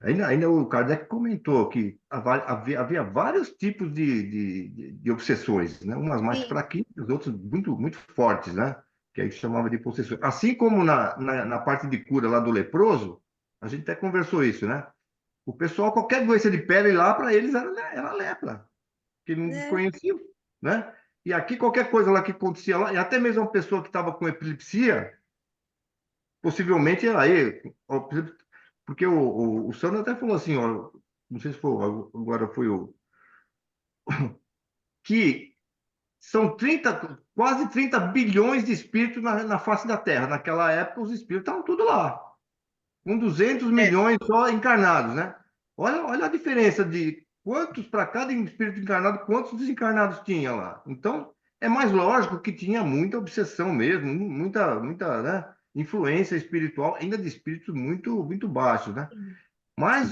ainda o Kardec comentou que havia vários tipos de obsessões, né? Umas mais sim, fraquinhas, outras muito, muito fortes, né? Que aí chamava de possessões. Assim como na parte de cura lá do leproso, a gente até conversou isso, né? O pessoal, qualquer doença de pele lá, para eles era lepra, que não né? desconheciam, né? E aqui, qualquer coisa lá que acontecia lá, e até mesmo uma pessoa que estava com epilepsia, possivelmente era ele. Porque o Sandro até falou assim, ó, não sei se foi, agora foi que são quase 30 bilhões de espíritos na face da Terra. Naquela época, os espíritos estavam tudo lá, com 200 É, milhões só encarnados, né? Olha a diferença de quantos para cada espírito encarnado, quantos desencarnados tinha lá. Então, é mais lógico que tinha muita obsessão mesmo, muita, né, influência espiritual, ainda de espíritos muito, muito baixos, né? Mas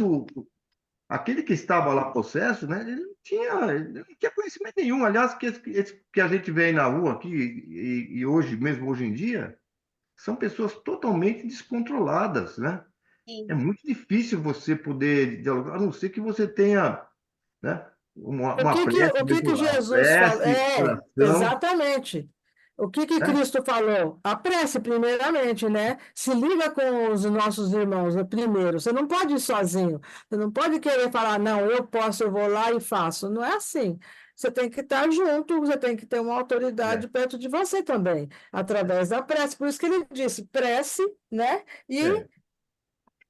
aquele que estava lá possesso, né, ele não tinha conhecimento nenhum. Aliás, esse que a gente vê aí na rua aqui, e hoje, mesmo hoje em dia, são pessoas totalmente descontroladas, né? É sim. muito difícil você poder dialogar, a não ser que você tenha, né, O uma que que, prece o que que mesmo, a Jesus falou? prece, É, oração, exatamente. O que que né? Cristo falou? A prece, primeiramente, né? Se liga com os nossos irmãos, né, primeiro. Você não pode ir sozinho. Você não pode querer falar, não, eu posso, eu vou lá e faço. Não é assim. Você tem que estar junto, você tem que ter uma autoridade É, perto de você também, através da prece. Por isso que ele disse prece, né? E é.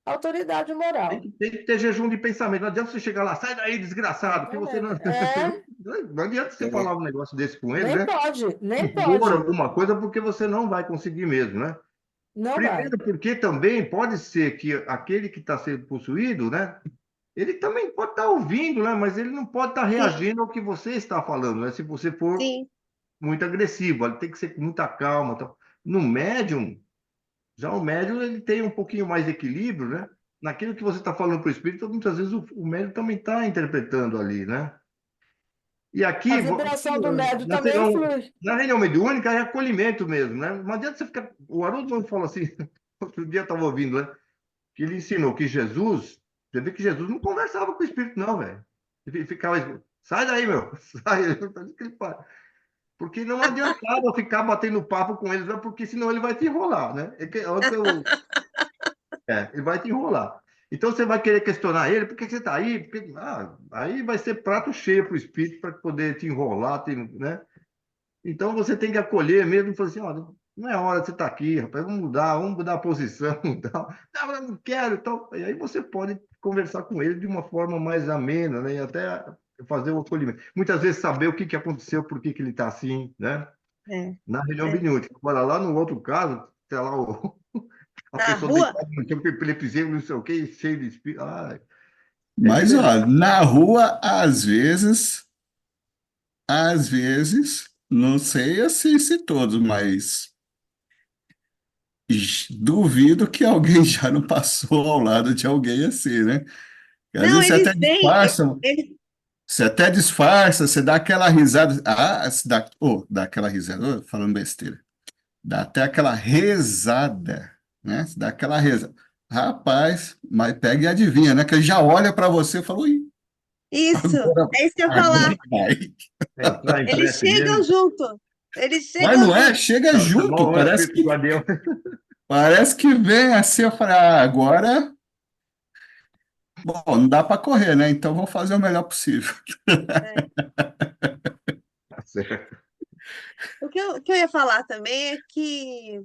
autoridade moral. Tem que ter jejum de pensamento. Não adianta você chegar lá, sai daí, desgraçado, que você não. Exatamente. É, Não adianta você falar um negócio desse com eles, nem né? pode, nem Impor pode. alguma coisa, porque você não vai conseguir mesmo, né? Não vai. Primeiro, porque também pode ser que aquele que está sendo possuído, né? Ele também pode estar ouvindo, né? Mas ele não pode estar Sim, reagindo ao que você está falando, né? Se você for sim, muito agressivo, ele tem que ser com muita calma. Tal. No médium, já o médium ele tem um pouquinho mais de equilíbrio, né? naquilo que você está falando para o espírito, muitas vezes o médium também está interpretando ali, né? E A aqui, vibração do médium na também reunião, influi. na reunião mediúnica é acolhimento mesmo, né? Não adianta você ficar. O Haroldo falou assim, outro dia eu estava ouvindo, né? Que ele ensinou que Jesus, você vê que Jesus não conversava com o espírito, não, velho. Ele ficava, sai daí, meu, sai. Porque não adiantava ficar batendo papo com eles, né? Porque senão ele vai te enrolar, né? Ele vai te enrolar. Então você vai querer questionar ele, por que você está aí? Porque, aí vai ser prato cheio para o espírito para poder te enrolar, né? Então você tem que acolher mesmo e falar assim, olha, não é hora de você estar aqui, rapaz, vamos mudar a posição, tal. Não, eu não quero, então. E aí você pode conversar com ele de uma forma mais amena, né? E até fazer o acolhimento. Muitas vezes saber o que que aconteceu, por que que ele está assim, né? É, Na reunião é. benútica. Agora, lá no outro caso, sei lá, a Na pessoa rua, deitada no chão, epilepsia, não sei o quê, cheio de espírito. É Mas, diferente. ó, na rua, não sei assim se todos, mas duvido que alguém já não passou ao lado de alguém assim, né? Às não, vezes eles vêm, eles, você até disfarça, você dá aquela risada, dá aquela risada, falando besteira, dá até aquela rezada, né? Você dá aquela rezada. Rapaz, mas pega e adivinha, né? Que ele já olha para você e fala, ui, isso, agora, é isso que eu ia agora falar. vai. Entrar em Eles prece chegam mesmo. junto, eles Mas chegam não é? junto. Chega junto, Chamou o espírito guardião. parece que vem assim, eu falei, agora, bom, não dá para correr, né? Então vamos fazer o melhor possível. É. Tá certo. O que eu ia falar também é que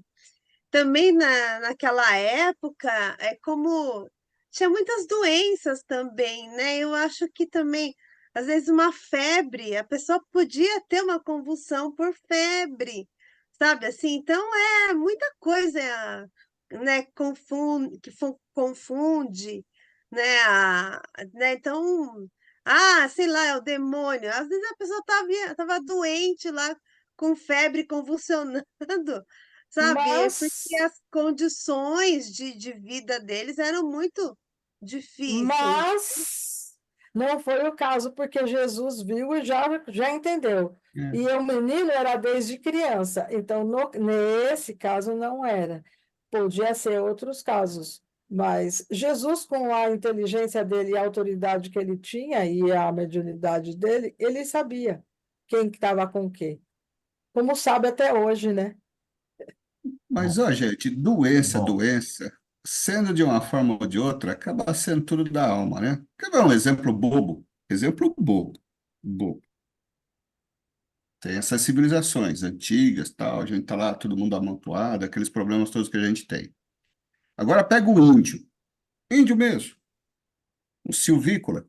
também naquela época é como tinha muitas doenças também, né? Eu acho que também, às vezes, uma febre, a pessoa podia ter uma convulsão por febre, sabe? Assim, então é muita coisa, né? Confunde, né? Né? Então, sei lá, é o demônio. Às vezes a pessoa tava doente lá, com febre, convulsionando. Sabe? Porque Mas, as condições de vida deles eram muito difíceis. mas não foi o caso, porque Jesus viu e já entendeu. E o menino era desde criança, então nesse caso não era. Podia ser outros casos, mas Jesus, com a inteligência dele e a autoridade que ele tinha e a mediunidade dele, ele sabia quem estava com o quê. Como sabe até hoje, né? Bom, Mas, ó, gente, bom, doença, sendo de uma forma ou de outra, acaba sendo tudo da alma, né? Quer ver um exemplo bobo? Exemplo bobo. Bobo. Tem essas civilizações antigas, tal, a gente tá lá, todo mundo amontoado, aqueles problemas todos que a gente tem. Agora pega o índio, índio mesmo, um silvícola,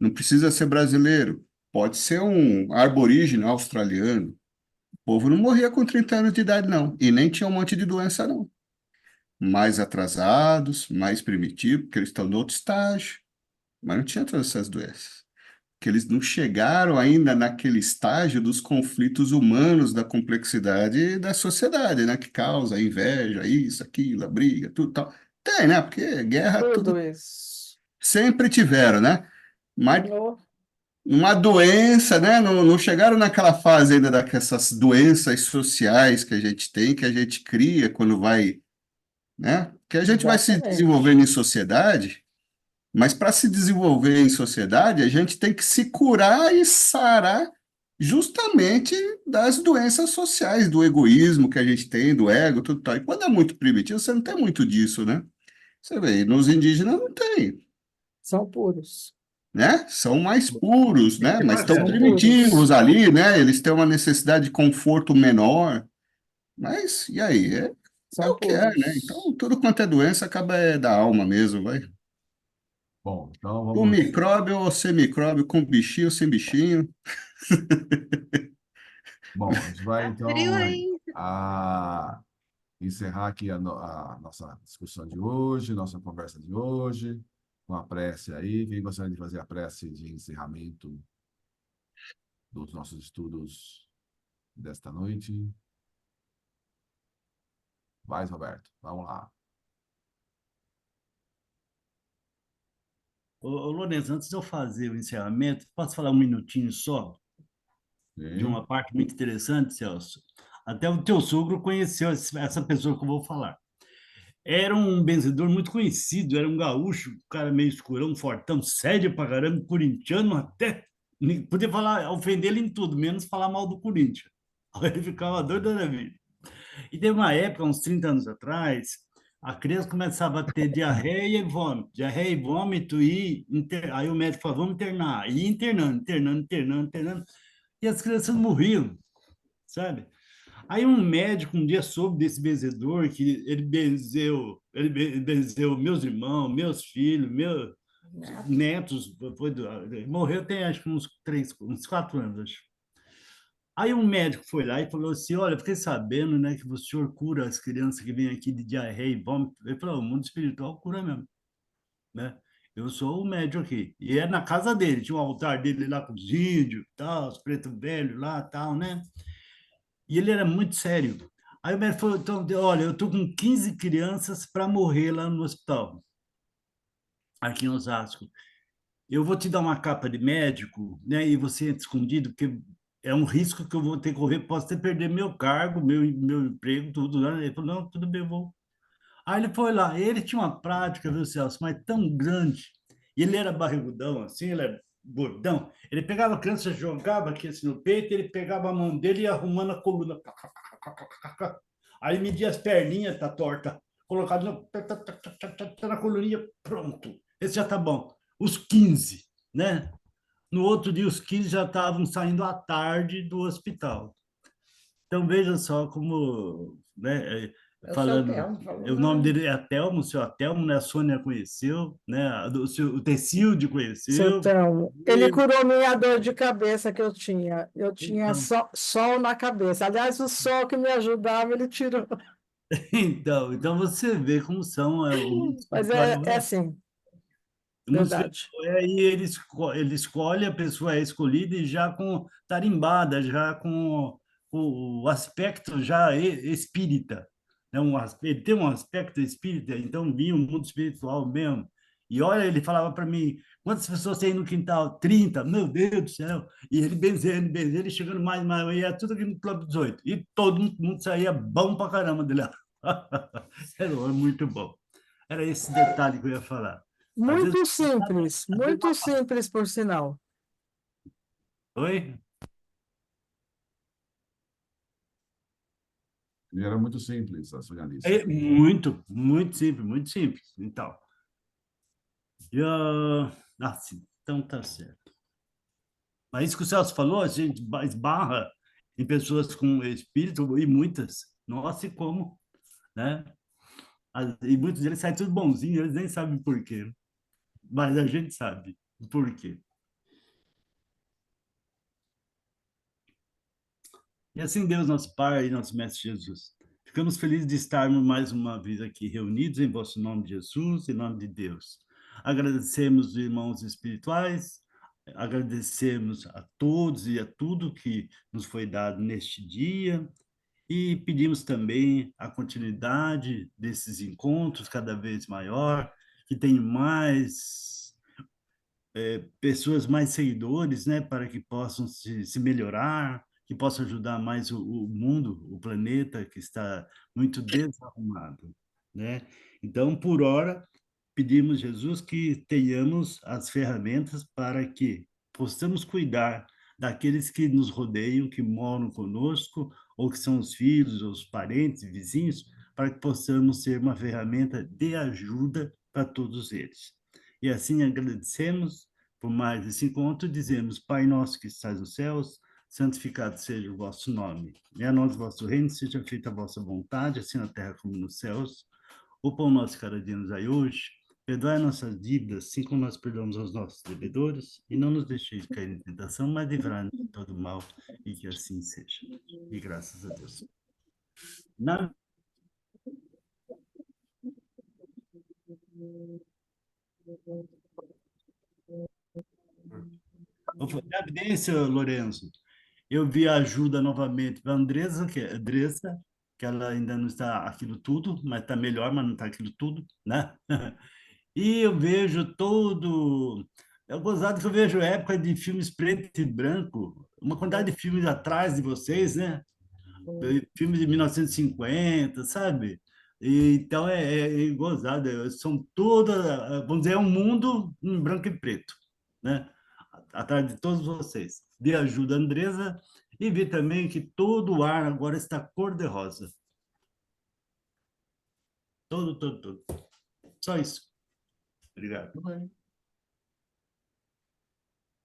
não precisa ser brasileiro, pode ser um aborígene australiano. O povo não morria com 30 anos de idade, não, e nem tinha um monte de doença, não. Mais atrasados, mais primitivos, porque eles estão no outro estágio, mas não tinha todas essas doenças. Que eles não chegaram ainda naquele estágio dos conflitos humanos, da complexidade da sociedade, né? Que causa a inveja, isso, aquilo, a briga, tudo tal. Tem, né? Porque guerra, Tudo tudo isso. sempre tiveram, né? Mas Oh, uma doença, né? Não chegaram naquela fase ainda dessas doenças sociais que a gente tem, que a gente cria quando vai, né? Que a gente vai se exatamente. desenvolvendo em sociedade. Mas para se desenvolver em sociedade, a gente tem que se curar e sarar justamente das doenças sociais, do egoísmo que a gente tem, do ego, tudo tal. E quando é muito primitivo, você não tem muito disso, né? Você vê, nos indígenas não tem, São puros. né? São mais puros, Tem né? que Mas estão São fazer, primitivos puros. ali, né? Eles têm uma necessidade de conforto menor. Mas, e aí? É São o que é, né? puros. Então, tudo quanto é doença acaba da alma mesmo, vai. bom, então Com vamos. micróbio ou sem micróbio, com bichinho ou sem bichinho. Bom, a gente vai Tá frio então aí. encerrar aqui a nossa discussão de hoje, nossa conversa de hoje, com a prece aí. Quem gostaria de fazer a prece de encerramento dos nossos estudos desta noite? Vai, Roberto, vamos lá. Ô, Lourenço, antes de eu fazer o encerramento, posso falar um minutinho só de Sim. uma parte muito interessante, Celso? Até o teu sogro conheceu essa pessoa que eu vou falar. Era um benzedor muito conhecido, era um gaúcho, um cara meio escurão, fortão, sério pra caramba, corintiano até. Podia falar, ofender ele em tudo, menos falar mal do Corinthians. Aí ele ficava doido da vida. E teve uma época, uns 30 anos atrás, a criança começava a ter diarreia e vômito, diarreia e vômito, aí o médico falou, vamos internar. E ia internando, internando, internando, internando. E as crianças morriam, sabe? Aí um médico um dia soube desse benzedor, que ele benzeu meus irmãos, meus filhos, meus netos, morreu tem acho que uns 4 anos, acho. Aí um médico foi lá e falou assim, olha, fiquei sabendo, né, que o senhor cura as crianças que vêm aqui de diarreia e vômito. Ele falou, o mundo espiritual cura mesmo, né? Eu sou o médico aqui. E é na casa dele, tinha um altar dele lá com os índios, tal, os pretos velhos lá, tal, né? E ele era muito sério. Aí o médico falou, então, olha, eu estou com 15 crianças para morrer lá no hospital, aqui em Osasco. Eu vou te dar uma capa de médico, né? E você entra escondido, porque é um risco que eu vou ter que correr, posso até perder meu cargo, meu emprego, tudo, né? Ele falou, não, tudo bem, eu vou. Aí ele foi lá, ele tinha uma prática, viu, Celso, mas tão grande, e ele era barrigudão, assim, ele era gordão, ele pegava a criança, jogava aqui assim no peito, ele pegava a mão dele e ia arrumando a coluna, aí media as perninhas, tá torta, colocado na coluninha, pronto, esse já tá bom. Os 15, né? No outro dia, os 15 já estavam saindo à tarde do hospital. Então, veja só como, né, É o seu falando, Telmo falou, o nome né? dele é Telmo, o seu Telmo, né? A Sônia conheceu, né? O Tecilde Seu conheceu. Telmo. Ele curou minha dor de cabeça que eu tinha. Eu tinha Então, sol na cabeça. Aliás, o sol que me ajudava, ele tirou. então você vê como são o mundo Mas espiritual. é assim, O mundo verdade. espiritual é aí ele escolhe, a pessoa é escolhida e já com tarimbada, já com o aspecto já espírita, né? Ele tem um aspecto espírita, então vinha o mundo espiritual mesmo. E olha, ele falava para mim, quantas pessoas tem no quintal? 30, meu Deus do céu. E ele benzendo, ele chegando mais, ia tudo aqui no Clube 18. E todo mundo saía bom pra caramba de lá. Era muito bom. Era esse detalhe que eu ia falar. Às vezes Muito simples, por sinal. Oi? Ele era muito simples, a Soganice. É muito, muito simples, muito simples. Então, sim, então tá certo. Mas isso que o Celso falou, a gente esbarra em pessoas com espírito, e muitas. Nossa, e como, né? E muitos deles saem tudo bonzinho, eles nem sabem por quê. Mas a gente sabe por quê. E assim Deus, nosso Pai e nosso Mestre Jesus. Ficamos felizes de estarmos mais uma vez aqui reunidos em vosso nome, Jesus, em nome de Deus. Agradecemos os irmãos espirituais, agradecemos a todos e a tudo que nos foi dado neste dia e pedimos também a continuidade desses encontros cada vez maior, que tenham mais pessoas, mais seguidores, né, para que possam se melhorar, que possam ajudar mais o mundo, o planeta que está muito desarrumado, né? Então, por hora, pedimos, Jesus, que tenhamos as ferramentas para que possamos cuidar daqueles que nos rodeiam, que moram conosco, ou que são os filhos, ou os parentes, vizinhos, para que possamos ser uma ferramenta de ajuda para todos eles. E assim agradecemos por mais esse encontro, dizemos, Pai nosso que estás nos céus, santificado seja o vosso nome. Venha a nós o vosso reino, seja feita a vossa vontade, assim na terra como nos céus. O pão nosso cada dia nos dai hoje. Perdoai nossas dívidas, assim como nós perdoamos aos nossos devedores, e não nos deixeis cair em tentação, mas livrai-nos de todo mal, e que assim seja. E graças a Deus. Na evidência, Lourenço, eu vi a ajuda novamente para a Andressa, que ela ainda não está aquilo tudo, mas está melhor, mas não está aquilo tudo, né? E eu vejo todo. É gozado que eu vejo época de filmes preto e branco, uma quantidade de filmes atrás de vocês, né? Filmes de 1950, sabe? Então é gozado, são todas, vamos dizer, é um mundo em branco e preto, né? Atrás de todos vocês. Vi a ajuda Andresa e vi também que todo o ar agora está cor-de-rosa. Todo. Só isso. Obrigado. Tudo bem.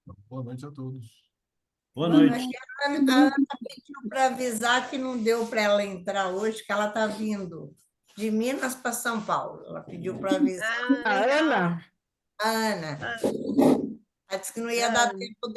Então, boa noite a todos. Boa Boa noite. noite. A Ana pediu para avisar que não deu para ela entrar hoje, que ela está vindo de Minas para São Paulo. Ela pediu para avisar. Ah, A legal. Ana? A Ana. Ah, Ela disse que não ia dar Ana. tempo